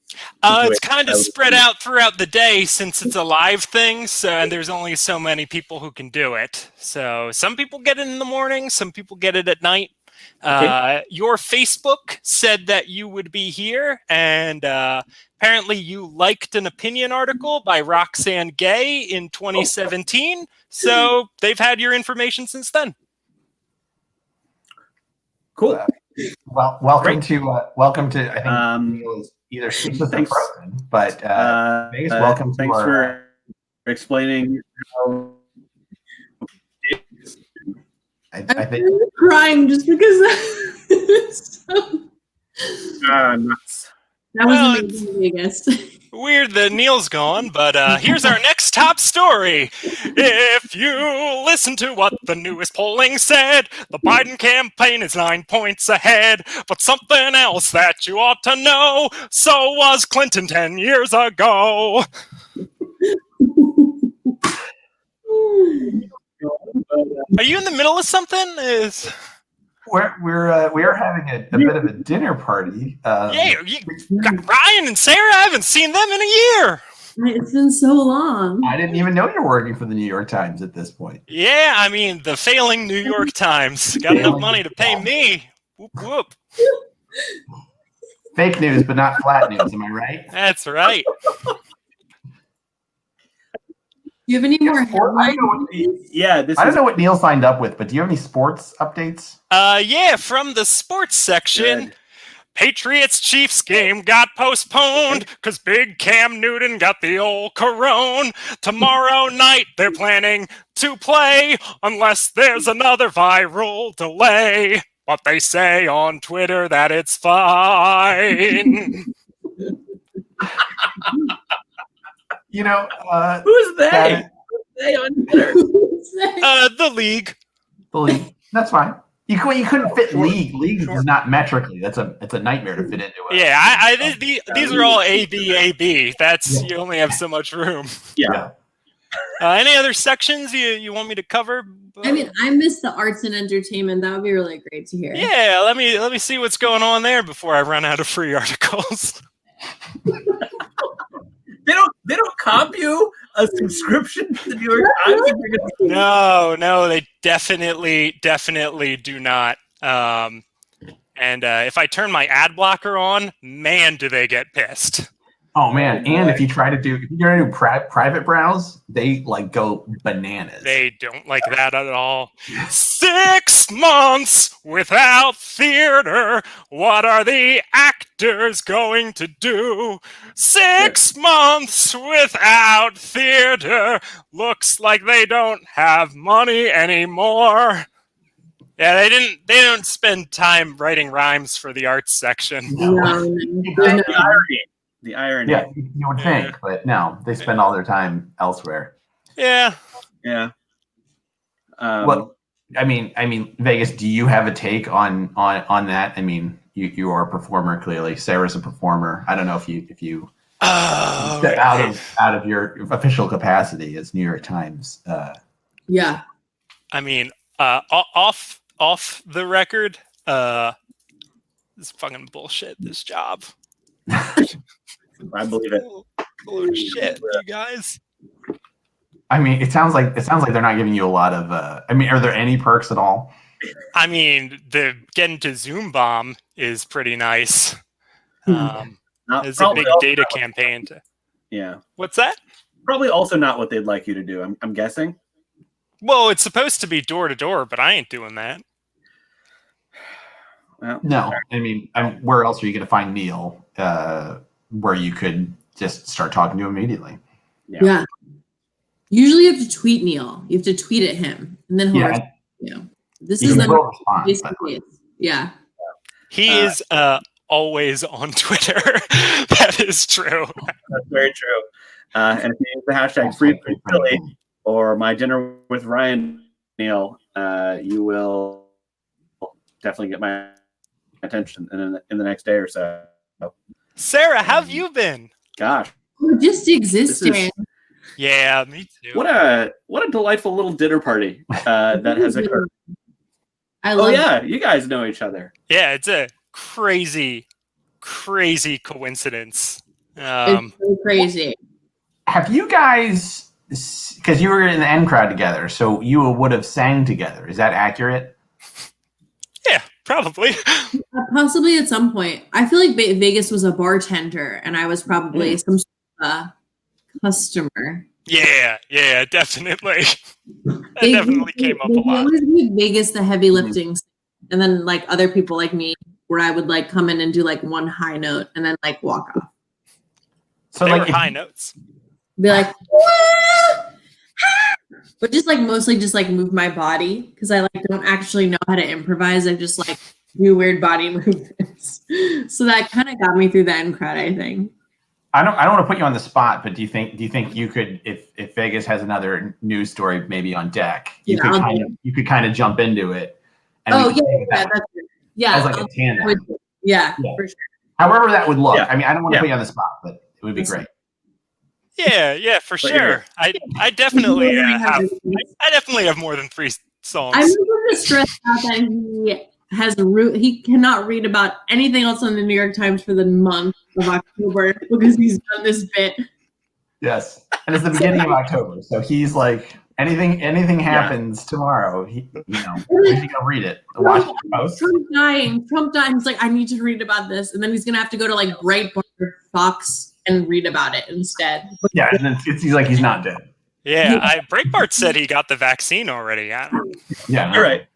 It's kind of spread out throughout the day since it's a live thing, and there's only so many people who can do it. So some people get it in the morning, some people get it at night. Okay. Your Facebook said that you would be here, and apparently you liked an opinion article by Roxanne Gay in 2017. So they've had your information since then. Cool. Well, welcome to. I think Neil is either speechless or frozen, but Vegas, welcome to thanks our. for explaining. I think I'm crying just because Nuts. that was amazing, Vegas. Weird that Neil's gone, but here's our next top story. If you listen to what the newest polling said, the Biden campaign is 9 points ahead. But something else that you ought to know, so was Clinton 10 years ago. Are you in the middle of something? we are having a bit of a dinner party. Yeah, you got Ryan and Sarah. I haven't seen them in a year. It's been so long. I didn't even know you're working for the New York Times at this point. Yeah, I mean, the failing New York Times. Got enough money to pay me. Whoop, whoop. Fake news, but not flat news. Am I right? That's right. Do you have any more? Yeah, I don't know what Neil signed up with, but do you have any sports updates? Yeah, from the sports section. Good. Patriots-Chiefs game got postponed because Big Cam Newton got the old corona. Tomorrow night they're planning to play unless there's another viral delay. But they say on Twitter that it's fine. You know, Who's they? They on Twitter. The league. The league. That's fine. You couldn't fit league. League is not metrically. It's a nightmare to fit into it. Yeah, these are all AB. That's you only have so much room. Yeah. Any other sections you want me to cover? I mean, I miss the arts and entertainment. That would be really great to hear. Yeah, let me see what's going on there before I run out of free articles. They don't comp you a subscription to the New York Times. No, they definitely do not. And if I turn my ad blocker on, man, do they get pissed. Oh man! And if you're trying to do private browse, they like go bananas. They don't like that at all. 6 months without theater. What are the actors going to do? 6 months without theater. Looks like they don't have money anymore. Yeah, they don't spend time writing rhymes for the arts section. The irony. Yeah, you would think, but no, they spend all their time elsewhere. Yeah. Well, I mean, Vegas. Do you have a take on that? I mean, you are a performer clearly. Sarah's a performer. I don't know if you step out of your official capacity as New York Times. Yeah. I mean, off the record, this is fucking bullshit. This job. I believe it. Holy shit, you guys. I mean, it sounds like they're not giving you a lot of. I mean, are there any perks at all? I mean, the getting to Zoom bomb is pretty nice. It's a big data campaign. Yeah. What's that? Probably also not what they'd like you to do. I'm guessing. Well, it's supposed to be door to door, but I ain't doing that. Well, No, I mean, where else are you going to find Neil? Where you could just start talking to him immediately. Yeah. Usually you have to tweet Neil. You have to tweet at him, and then he'll respond to you. This You is can the still respond, face but- to face. Yeah. He is always on Twitter. That is true. That's very true. And if you use the hashtag #FreePilly or My Dinner with Ryaneil, you will definitely get my attention in the next day or so. Sarah, how have you been? Gosh, Just existing. Yeah, me too. what a delightful little dinner party that has occurred. I Oh love yeah, you guys know each other. Yeah, it's a crazy coincidence. it's so crazy. Have you guys, because you were in the N crowd together, so you would have sang together. Is that accurate? Yeah, probably. Possibly at some point. I feel like Vegas was a bartender, and I was probably some sort of customer. Yeah, definitely. That definitely came up a They lot. always give Vegas the heavy lifting, and then like other people like me, where I would like come in and do like one high note and then like walk off. So They like were high notes. Be like, "Wah! But just like mostly just like move my body because I like don't actually know how to improvise. I just like do weird body movements. So that kind of got me through the end crowd, I think. I don't want to put you on the spot, but do you think you could, if Vegas has another news story maybe on deck, you could kind of jump into it. And Oh we could take it that way yeah, as like a tandem. Yeah, for sure. However that would look. Yeah. I mean, I don't want to put you on the spot, but it would be great. Yeah, for But sure. I definitely have more than 3 songs. I'm really stressed out that he cannot read about anything else on the New York Times for the month of October because he's done this bit. Yes, and it's the beginning of October, so he's like, anything happens tomorrow, he's gonna read it. Watch the post. Trump dying. He's like, I need to read about this, and then he's gonna have to go to like Breitbart or Fox and read about it instead. Yeah, and then he's like, he's not dead. Yeah, Breitbart said he got the vaccine already. Yeah, You're right.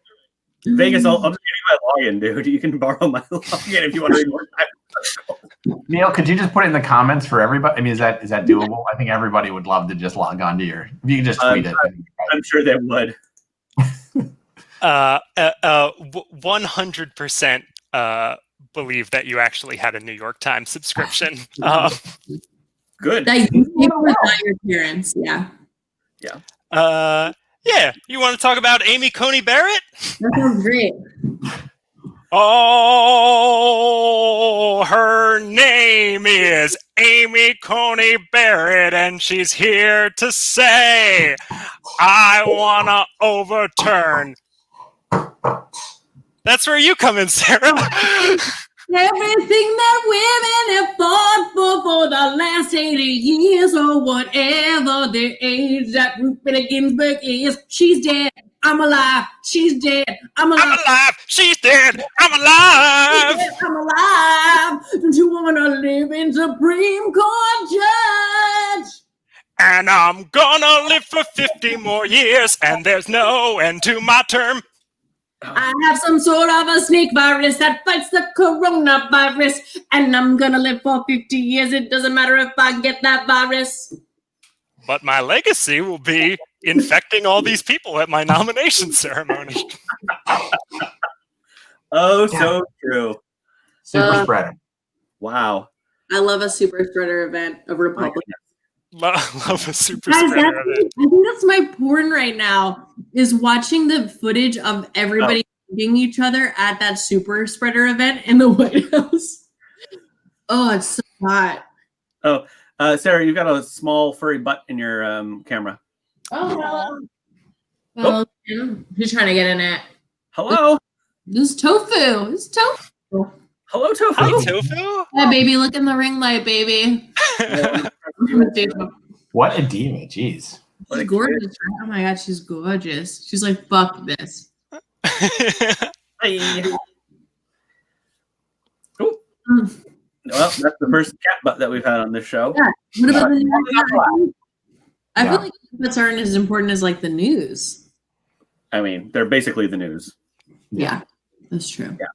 Vegas, I'll just give you my login, dude. You can borrow my login if you want to read more time. Neil, could you just put it in the comments for everybody? I mean, is that doable? I think everybody would love to just log on to if you can just tweet it. I'm sure they would. 100% believe that you actually had a New York Times subscription. Good. That you paper was not your parents. Yeah. Yeah, you want to talk about Amy Coney Barrett? That sounds great. Oh, her name is Amy Coney Barrett, and she's here to say, I want to overturn. That's where you come in, Sarah. Everything that women have fought for the last 80 years or whatever the age that Ruth Bader Ginsburg is, she's dead. I'm alive. She's dead. I'm alive. I'm alive. She's dead. I'm alive. I'm alive. Don't you want to live in Supreme Court judge? And I'm gonna live for 50 more years, and there's no end to my term. I have some sort of a snake virus that fights the coronavirus, and I'm gonna live for 50 years. It doesn't matter if I get that virus. But my legacy will be infecting all these people at my nomination ceremony. Oh, so true. Super spreader. Wow. I love a super spreader event of Republicans. Love a super Guys, spreader of it. I think that's my porn right now, is watching the footage of everybody hugging each other at that super spreader event in the White House. Oh, it's so hot. Oh, Sarah, you've got a small furry butt in your camera. Oh, well, who's trying to get in it? Hello? This is tofu. It's tofu. Hello, Tofu. Hi, Tofu. Yeah, baby, look in the ring light, baby. What a diva. Jeez. She's gorgeous. Right? Oh my God, she's gorgeous. She's like, fuck this. Hi. Oh. Well, that's the first cat butt that we've had on this show. Yeah. What about the news? I feel like butts aren't as important as like the news. I mean, they're basically the news. Yeah, that's true. Yeah.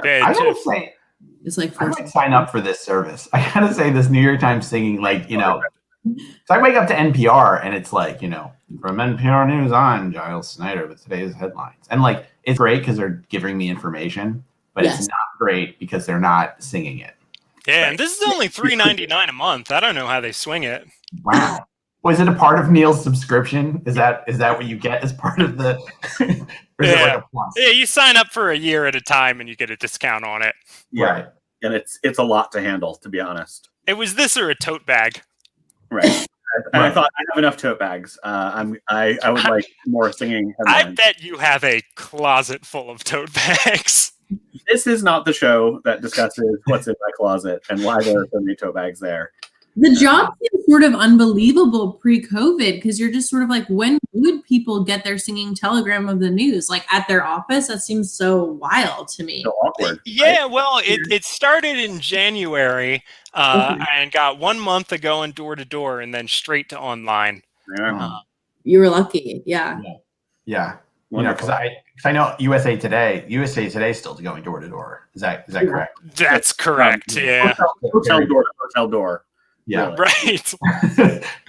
I gotta say, It's like I might sign up for this service. I gotta say, this New York Times singing, like, so I wake up to NPR and it's like, from NPR News, I'm Giles Snyder with today's headlines. And like, it's great because they're giving me information, but Yes. it's not great because they're not singing it. Yeah, and this is only $3.99 a month. I don't know how they swing it. Wow. Was it a part of Neil's subscription? Is that what you get as part of the? Or is it like a plus? Yeah, you sign up for a year at a time and you get a discount on it. Yeah, Right. and it's a lot to handle, to be honest. It was this or a tote bag. Right. And I thought I have enough tote bags. I would like more singing headlines. I bet you have a closet full of tote bags. This is not the show that discusses what's in my closet and why there are so many tote bags there. The job seems sort of unbelievable pre-COVID because you're just sort of like, when would people get their singing telegram of the news? Like at their office? That seems so wild to me. So awkward. Yeah, right? well, it started in January and got 1 month of going door to door and then straight to online. Yeah. You were lucky. Yeah. Yeah. Wonderful. Because I know USA Today is still going door to door. Is that correct? That's correct. Yeah. Hotel door to hotel door. Yeah. Really. Right.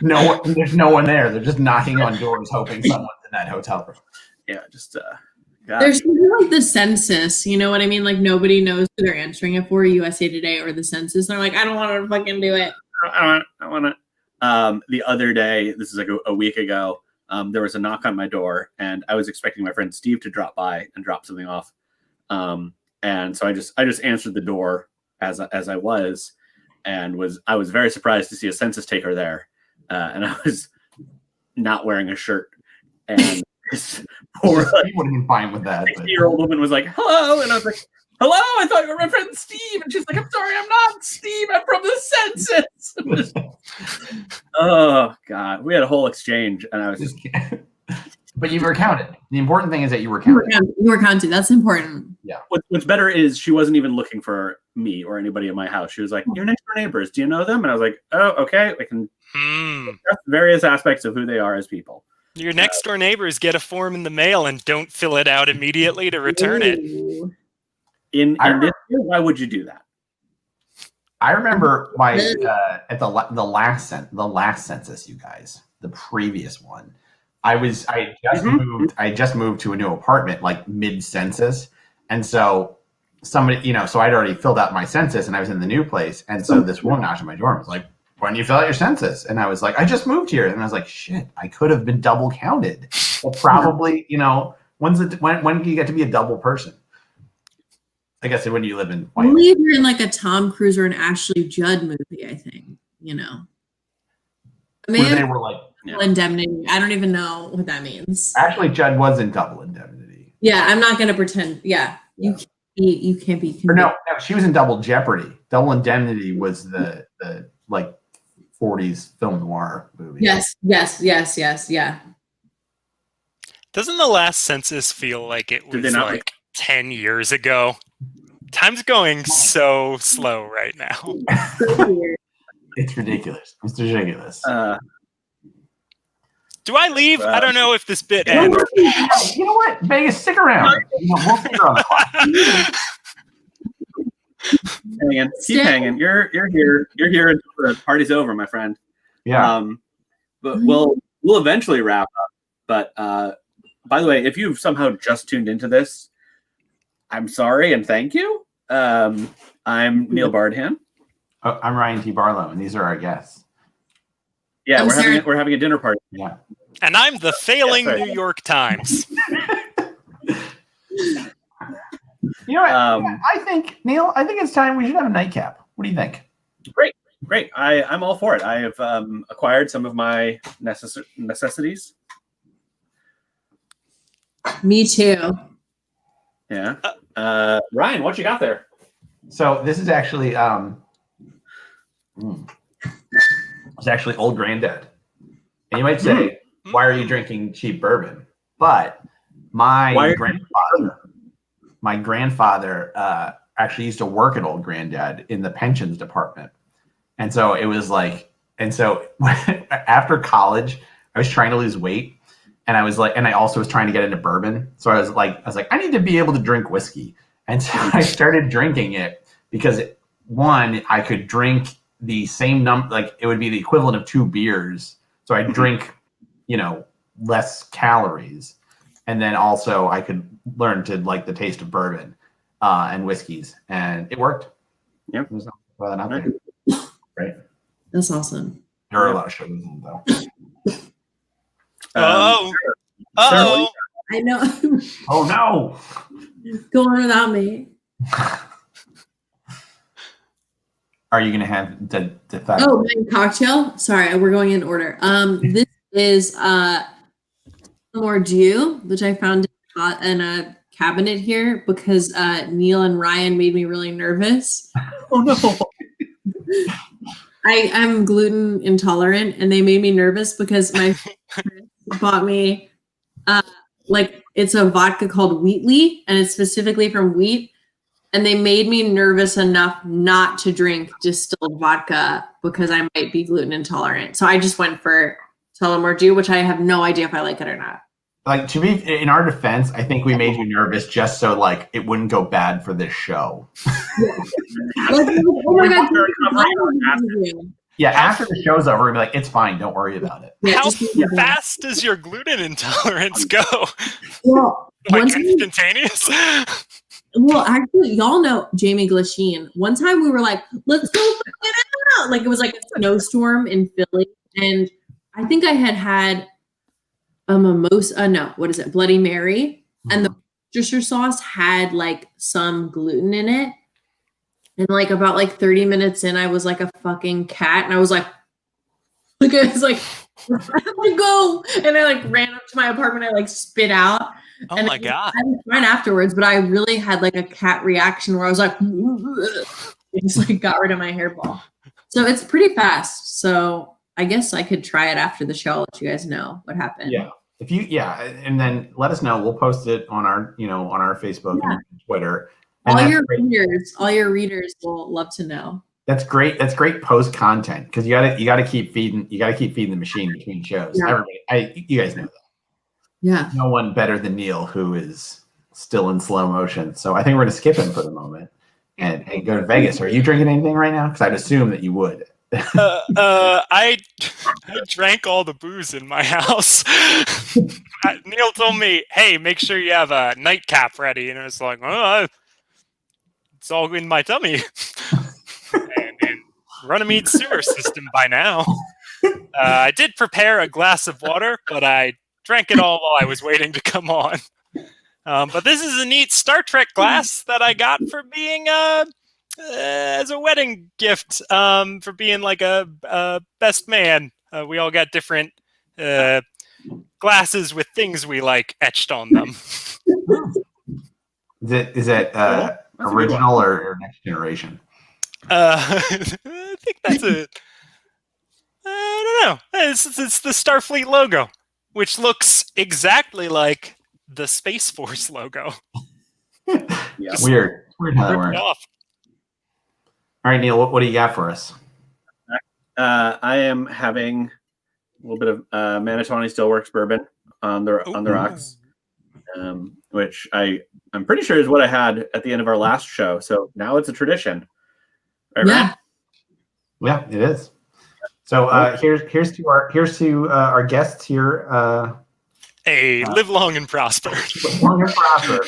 There's no one there. They're just knocking on doors, hoping someone's in that hotel room. Yeah, just There's something like the census, you know what I mean? Like nobody knows who they're answering it for, USA Today or the census. They're like, I don't want to fucking do it. I want to. The other day, this is like a week ago, there was a knock on my door, and I was expecting my friend Steve to drop by and drop something off. And so I just answered the door as I was, and I was very surprised to see a census taker there, and I was not wearing a shirt, and this poor He would have been fine with that. 60-year-old woman was like, "Hello," and I was like, "Hello, I thought you were my friend Steve," and she's like, "I'm sorry, I'm not Steve. I'm from the census." Oh God, we had a whole exchange, and I was just. But you were counted. The important thing is that you were counted. You were counted. That's important. Yeah. What's better is she wasn't even looking for me or anybody in my house. She was like, "Your next door neighbors, do you know them?" And I was like, "Oh, okay. I can discuss various aspects of who they are as people." Your next door neighbors get a form in the mail and don't fill it out immediately to return it. In this year, why would you do that? I remember my at the last census, you guys, the previous one. I just moved to a new apartment like mid-census, and so somebody, so I'd already filled out my census, and I was in the new place, and so this woman knocked on my door and was like, "When do you fill out your census?" And I was like, "I just moved here," and I was like, "Shit, I could have been double counted." Well, probably, when do you get to be a double person? I guess when you live in Wyoming. Only if you're in like a Tom Cruise or an Ashley Judd movie, I think, Where they were like, indemnity. I don't even know what that means. Actually, Judd was in double indemnity. Yeah, I'm not gonna pretend. Yeah, you can't be. Or no, she was in Double Jeopardy. Double Indemnity was the like 40s film noir movie. Yes. Yeah. Doesn't the last census feel like it was like 10 years ago? Time's going so slow right now. It's ridiculous. It's ridiculous. Do I leave? I don't know if this bit ends. You know what? Vegas, stick around. We'll figure out the Keep hanging. You're here. You're here until the party's over, my friend. Yeah. But we'll eventually wrap up. But by the way, if you've somehow just tuned into this, I'm sorry and thank you. I'm Neil Bardhan. I'm Ryan T. Barlow, and these are our guests. Yeah, we're having a dinner party. Yeah. And I'm the failing New York Times. You know what? I think, Neil, it's time we should have a nightcap. What do you think? Great. I'm all for it. I have acquired some of my necessities. Me too. Yeah. Ryan, what you got there? So this is actually it's actually Old Granddad. And you might say, why are you drinking cheap bourbon? But my grandfather actually used to work at Old Granddad in the pensions department. And so it was like, after college, I was trying to lose weight. And I was like, and I also was trying to get into bourbon. So I was like, I need to be able to drink whiskey. And so I started drinking it because one, I could drink the same number, like it would be the equivalent of 2 beers. So I drink, less calories. and then also I could learn to like the taste of bourbon and whiskeys, and it worked. Yep. There's not out there. Right. That's awesome. There are a lot of sugars in it, though. Oh. I know. Oh no! Go on without me. Are you gonna have the fact? Oh, my cocktail. Sorry, we're going in order. This is more Jew, which I found in a cabinet here because Neil and Ryan made me really nervous. Oh no! I'm gluten intolerant, and they made me nervous because my friend bought me it's a vodka called Wheatley, and it's specifically from wheat. And they made me nervous enough not to drink distilled vodka because I might be gluten intolerant. So I just went for Tullamore Dew, which I have no idea if I like it or not. Like, to be in our defense, I think we made you nervous just so like it wouldn't go bad for this show. Oh my God. Yeah, after the show's over, we'll be like, it's fine, don't worry about it. Yeah, How fast does your gluten intolerance go? Well, Like instantaneous? Well, actually, y'all know Jamie Glasheen. One time we were like, let's go fuck it out. Like, it was like a snowstorm in Philly. And I think I had a mimosa. No, what is it? Bloody Mary. And the Worcestershire sauce had like some gluten in it. And like about like 30 minutes in, I was like a fucking cat. And I was like I was like, I have to go. And I like ran up to my apartment. I like spit out. Oh and my God. I was fine afterwards, but I really had like a cat reaction where I was like, it just like got rid of my hairball. So it's pretty fast. So I guess I could try it after the show. I'll let you guys know what happened. Yeah. And then let us know. We'll post it on our, on our Facebook and Twitter. And all your readers will love to know. That's great. That's great post content because you gotta keep feeding the machine between shows. Yeah. Everybody, you guys know that. Yeah. No one better than Neil, who is still in slow motion. So I think we're gonna skip him for the moment and go to Vegas. Are you drinking anything right now? Because I'd assume that you would. I drank all the booze in my house. Neil told me, "Hey, make sure you have a nightcap ready," and I was like, "Oh, it's all in my tummy." and Runnymede sewer system by now. I did prepare a glass of water, but I drank it all while I was waiting to come on. But this is a neat Star Trek glass that I got for being as a wedding gift for being like a best man. We all got different glasses with things we like etched on them. Is it original or next generation? I think that's it. I don't know. It's the Starfleet logo, which looks exactly like the Space Force logo. Yeah, weird how that works. All right, Neil, what do you got for us? I am having a little bit of Manitoni Stillworks bourbon on the rocks, which I'm pretty sure is what I had at the end of our last show. So now it's a tradition. Right, yeah. Yeah, it is. So here's to our guests here. Live long and prosper. Live long and prosper.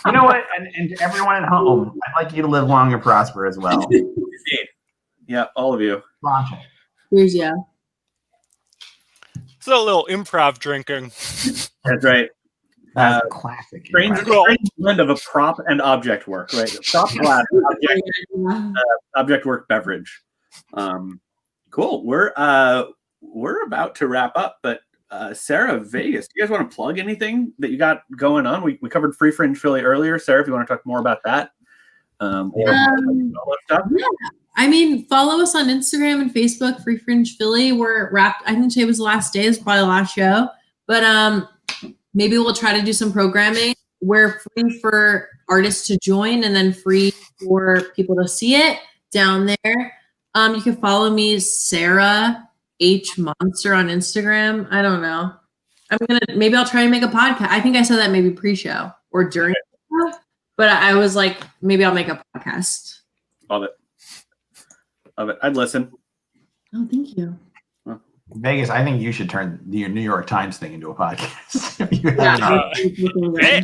You know what? And to everyone at home, I'd like you to live long and prosper as well. Indeed. Yeah, all of you. Here's yeah. It's a little improv drinking. That's right. That's classic. Strange blend of a prop and object work, right? Prop glass, object work beverage. Cool. We're about to wrap up, but Sarah, Vegas, do you guys want to plug anything that you got going on? We covered Free Fringe Philly earlier. Sarah, if you want to talk more about that. All that stuff. Yeah. I mean, follow us on Instagram and Facebook, Free Fringe Philly. We're wrapped. I think today was the last day. It's probably the last show. But maybe we'll try to do some programming. We're free for artists to join and then free for people to see it down there. You can follow me, Sarah H Monster on Instagram. I don't know. Maybe I'll try and make a podcast. I think I said that maybe pre-show or during the show, but I was like, maybe I'll make a podcast. Love it. I'd listen. Oh, thank you. Well, Vegas, I think you should turn the New York Times thing into a podcast. If you Yeah. haven't Hey.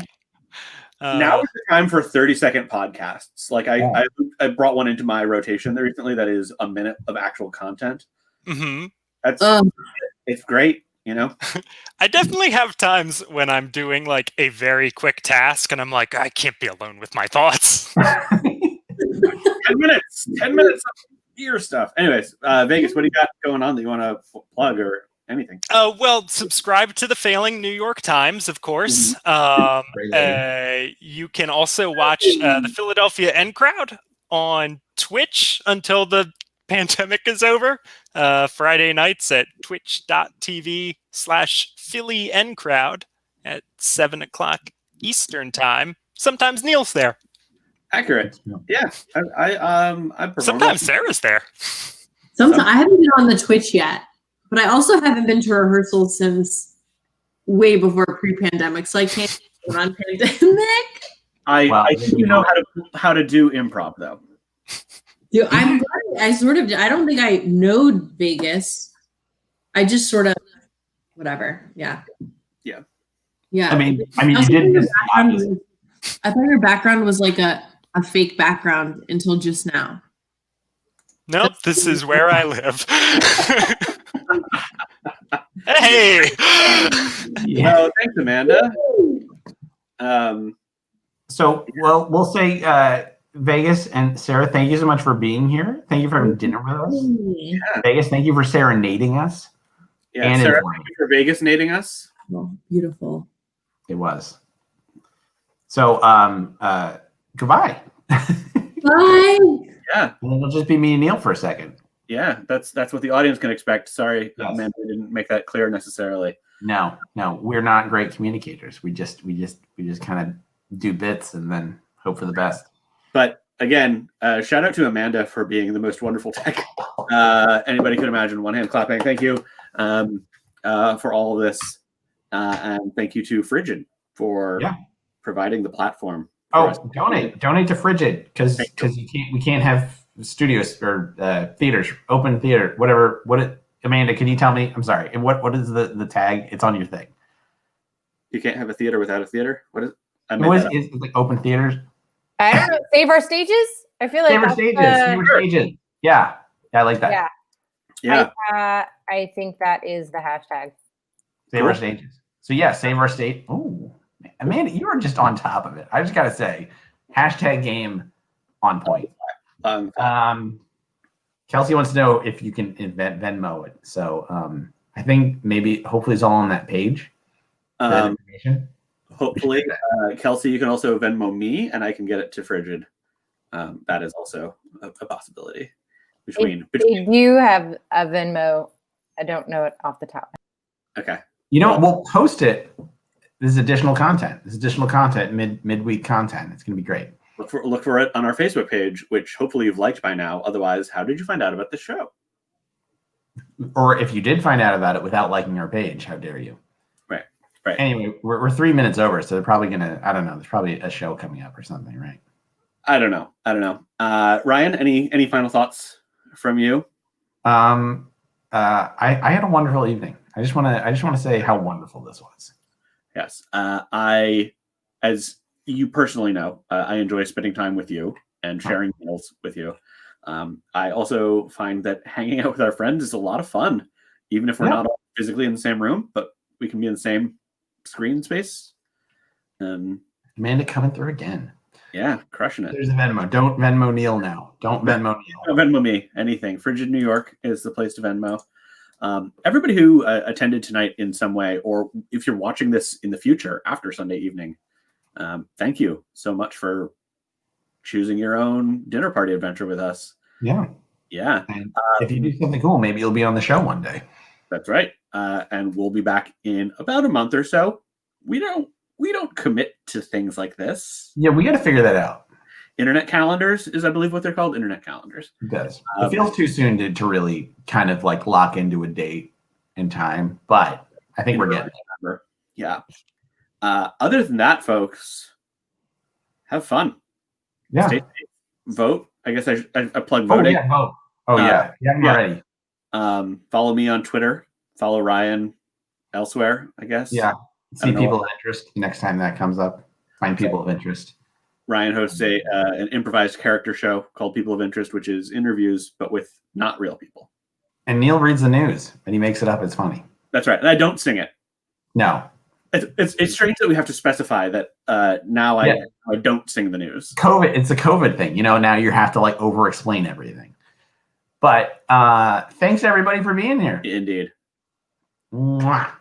Now is the time for 30-second podcasts. Like I brought one into my rotation there recently that is a minute of actual content. Mm-hmm. That's it's great, you know. I definitely have times when I'm doing like a very quick task and I'm like, I can't be alone with my thoughts. 10 minutes of ear stuff. Anyways, Vegas, what do you got going on that you want to plug or anything? Well, subscribe to the Failing New York Times, of course. You can also watch the Philadelphia N Crowd on Twitch until the pandemic is over. Friday nights at twitch.tv/Philly N Crowd at 7 o'clock Eastern time. Sometimes Neil's there. Accurate. Yeah. I Sometimes Sarah's there. Sometimes I haven't been on the Twitch yet, but I also haven't been to rehearsals since way before pre-pandemic, so I can't run pandemic. I think you know how to do improv though. Dude, I'm glad I don't think I know Vegas. I just sort of whatever. Yeah. Yeah. Yeah. I mean, you did. I thought your background was like a fake background until just now. Nope, this is where I live. Hey! Yeah. Oh, thanks, Amanda. So, well, we'll say Vegas and Sarah, thank you so much for being here. Thank you for having dinner with us. Yeah. Vegas, thank you for serenading us. Yeah, and Sarah, thank you for Vegas nading us. Oh, beautiful. It was. So, goodbye. Bye. Yeah. And it'll just be me and Neil for a second. Yeah, that's what the audience can expect. Sorry, Yes. Amanda, we didn't make that clear necessarily. No, we're not great communicators. We just kind of do bits and then hope for the best. But again, shout out to Amanda for being the most wonderful tech anybody could imagine. One hand clapping. Thank you for all of this, and thank you to Frigid for providing the platform. Donate to Frigid because we can't have studios or theaters, open theater, whatever. Amanda, can you tell me? I'm sorry. And what is the tag? It's on your thing. You can't have a theater without a theater. What is? Is like open theaters? I don't know. Save our stages. I feel like Save our stages. Yeah, I like that. Yeah. I think that is the hashtag. Save our stages. So save our state. Oh, Amanda, you are just on top of it. I just gotta say, hashtag game on point. Kelsey wants to know if you can Venmo it. So I think hopefully it's all on that page. That information. Hopefully, Kelsey, you can also Venmo me, and I can get it to Frigid. That is also a possibility. Between you have a Venmo, I don't know it off the top. Okay. We'll post it. This is additional content. Midweek content. It's gonna be great. Look for it on our Facebook page, which hopefully you've liked by now. Otherwise, how did you find out about the show? Or if you did find out about it without liking our page, how dare you? Right. Anyway, we're 3 minutes over, so they're probably gonna. I don't know. There's probably a show coming up or something, right? I don't know. Ryan, any final thoughts from you? I had a wonderful evening. I just want to say how wonderful this was. Yes. As you personally know, I enjoy spending time with you and sharing meals with you. I also find that hanging out with our friends is a lot of fun, even if we're not all physically in the same room, but we can be in the same screen space. Amanda coming through again. Yeah, crushing it. There's a Venmo. Don't Venmo Neil now. Don't Venmo Neil. Don't Venmo me. Anything. Frigid New York is the place to Venmo. Everybody who attended tonight in some way, or if you're watching this in the future after Sunday evening, thank you so much for choosing your own dinner party adventure with us. Yeah. And if you do something cool, maybe you'll be on the show one day. That's right. And we'll be back in about a month or so. We don't commit to things like this. Yeah, we got to figure that out. Internet calendars is, I believe, what they're called. Internet calendars. It does. It feels too soon to really kind of like lock into a date and time, but I think we're getting it. Yeah. Other than that, folks, have fun. Yeah. Stay safe. Vote. I guess I plug voting. Vote. Oh yeah. Yeah, I'm ready. Follow me on Twitter follow Ryan elsewhere, I guess. Yeah. I See don't know. people of interest next time that comes up. Find people of interest. Ryan hosts an improvised character show called People of Interest, which is interviews, but with not real people. And Neil reads the news and he makes it up. It's funny. That's right. And I don't sing it. No. It's strange that we have to specify that now I don't sing the news. It's a COVID thing. Now you have to like over explain everything. But thanks everybody for being here. Indeed. Mwah.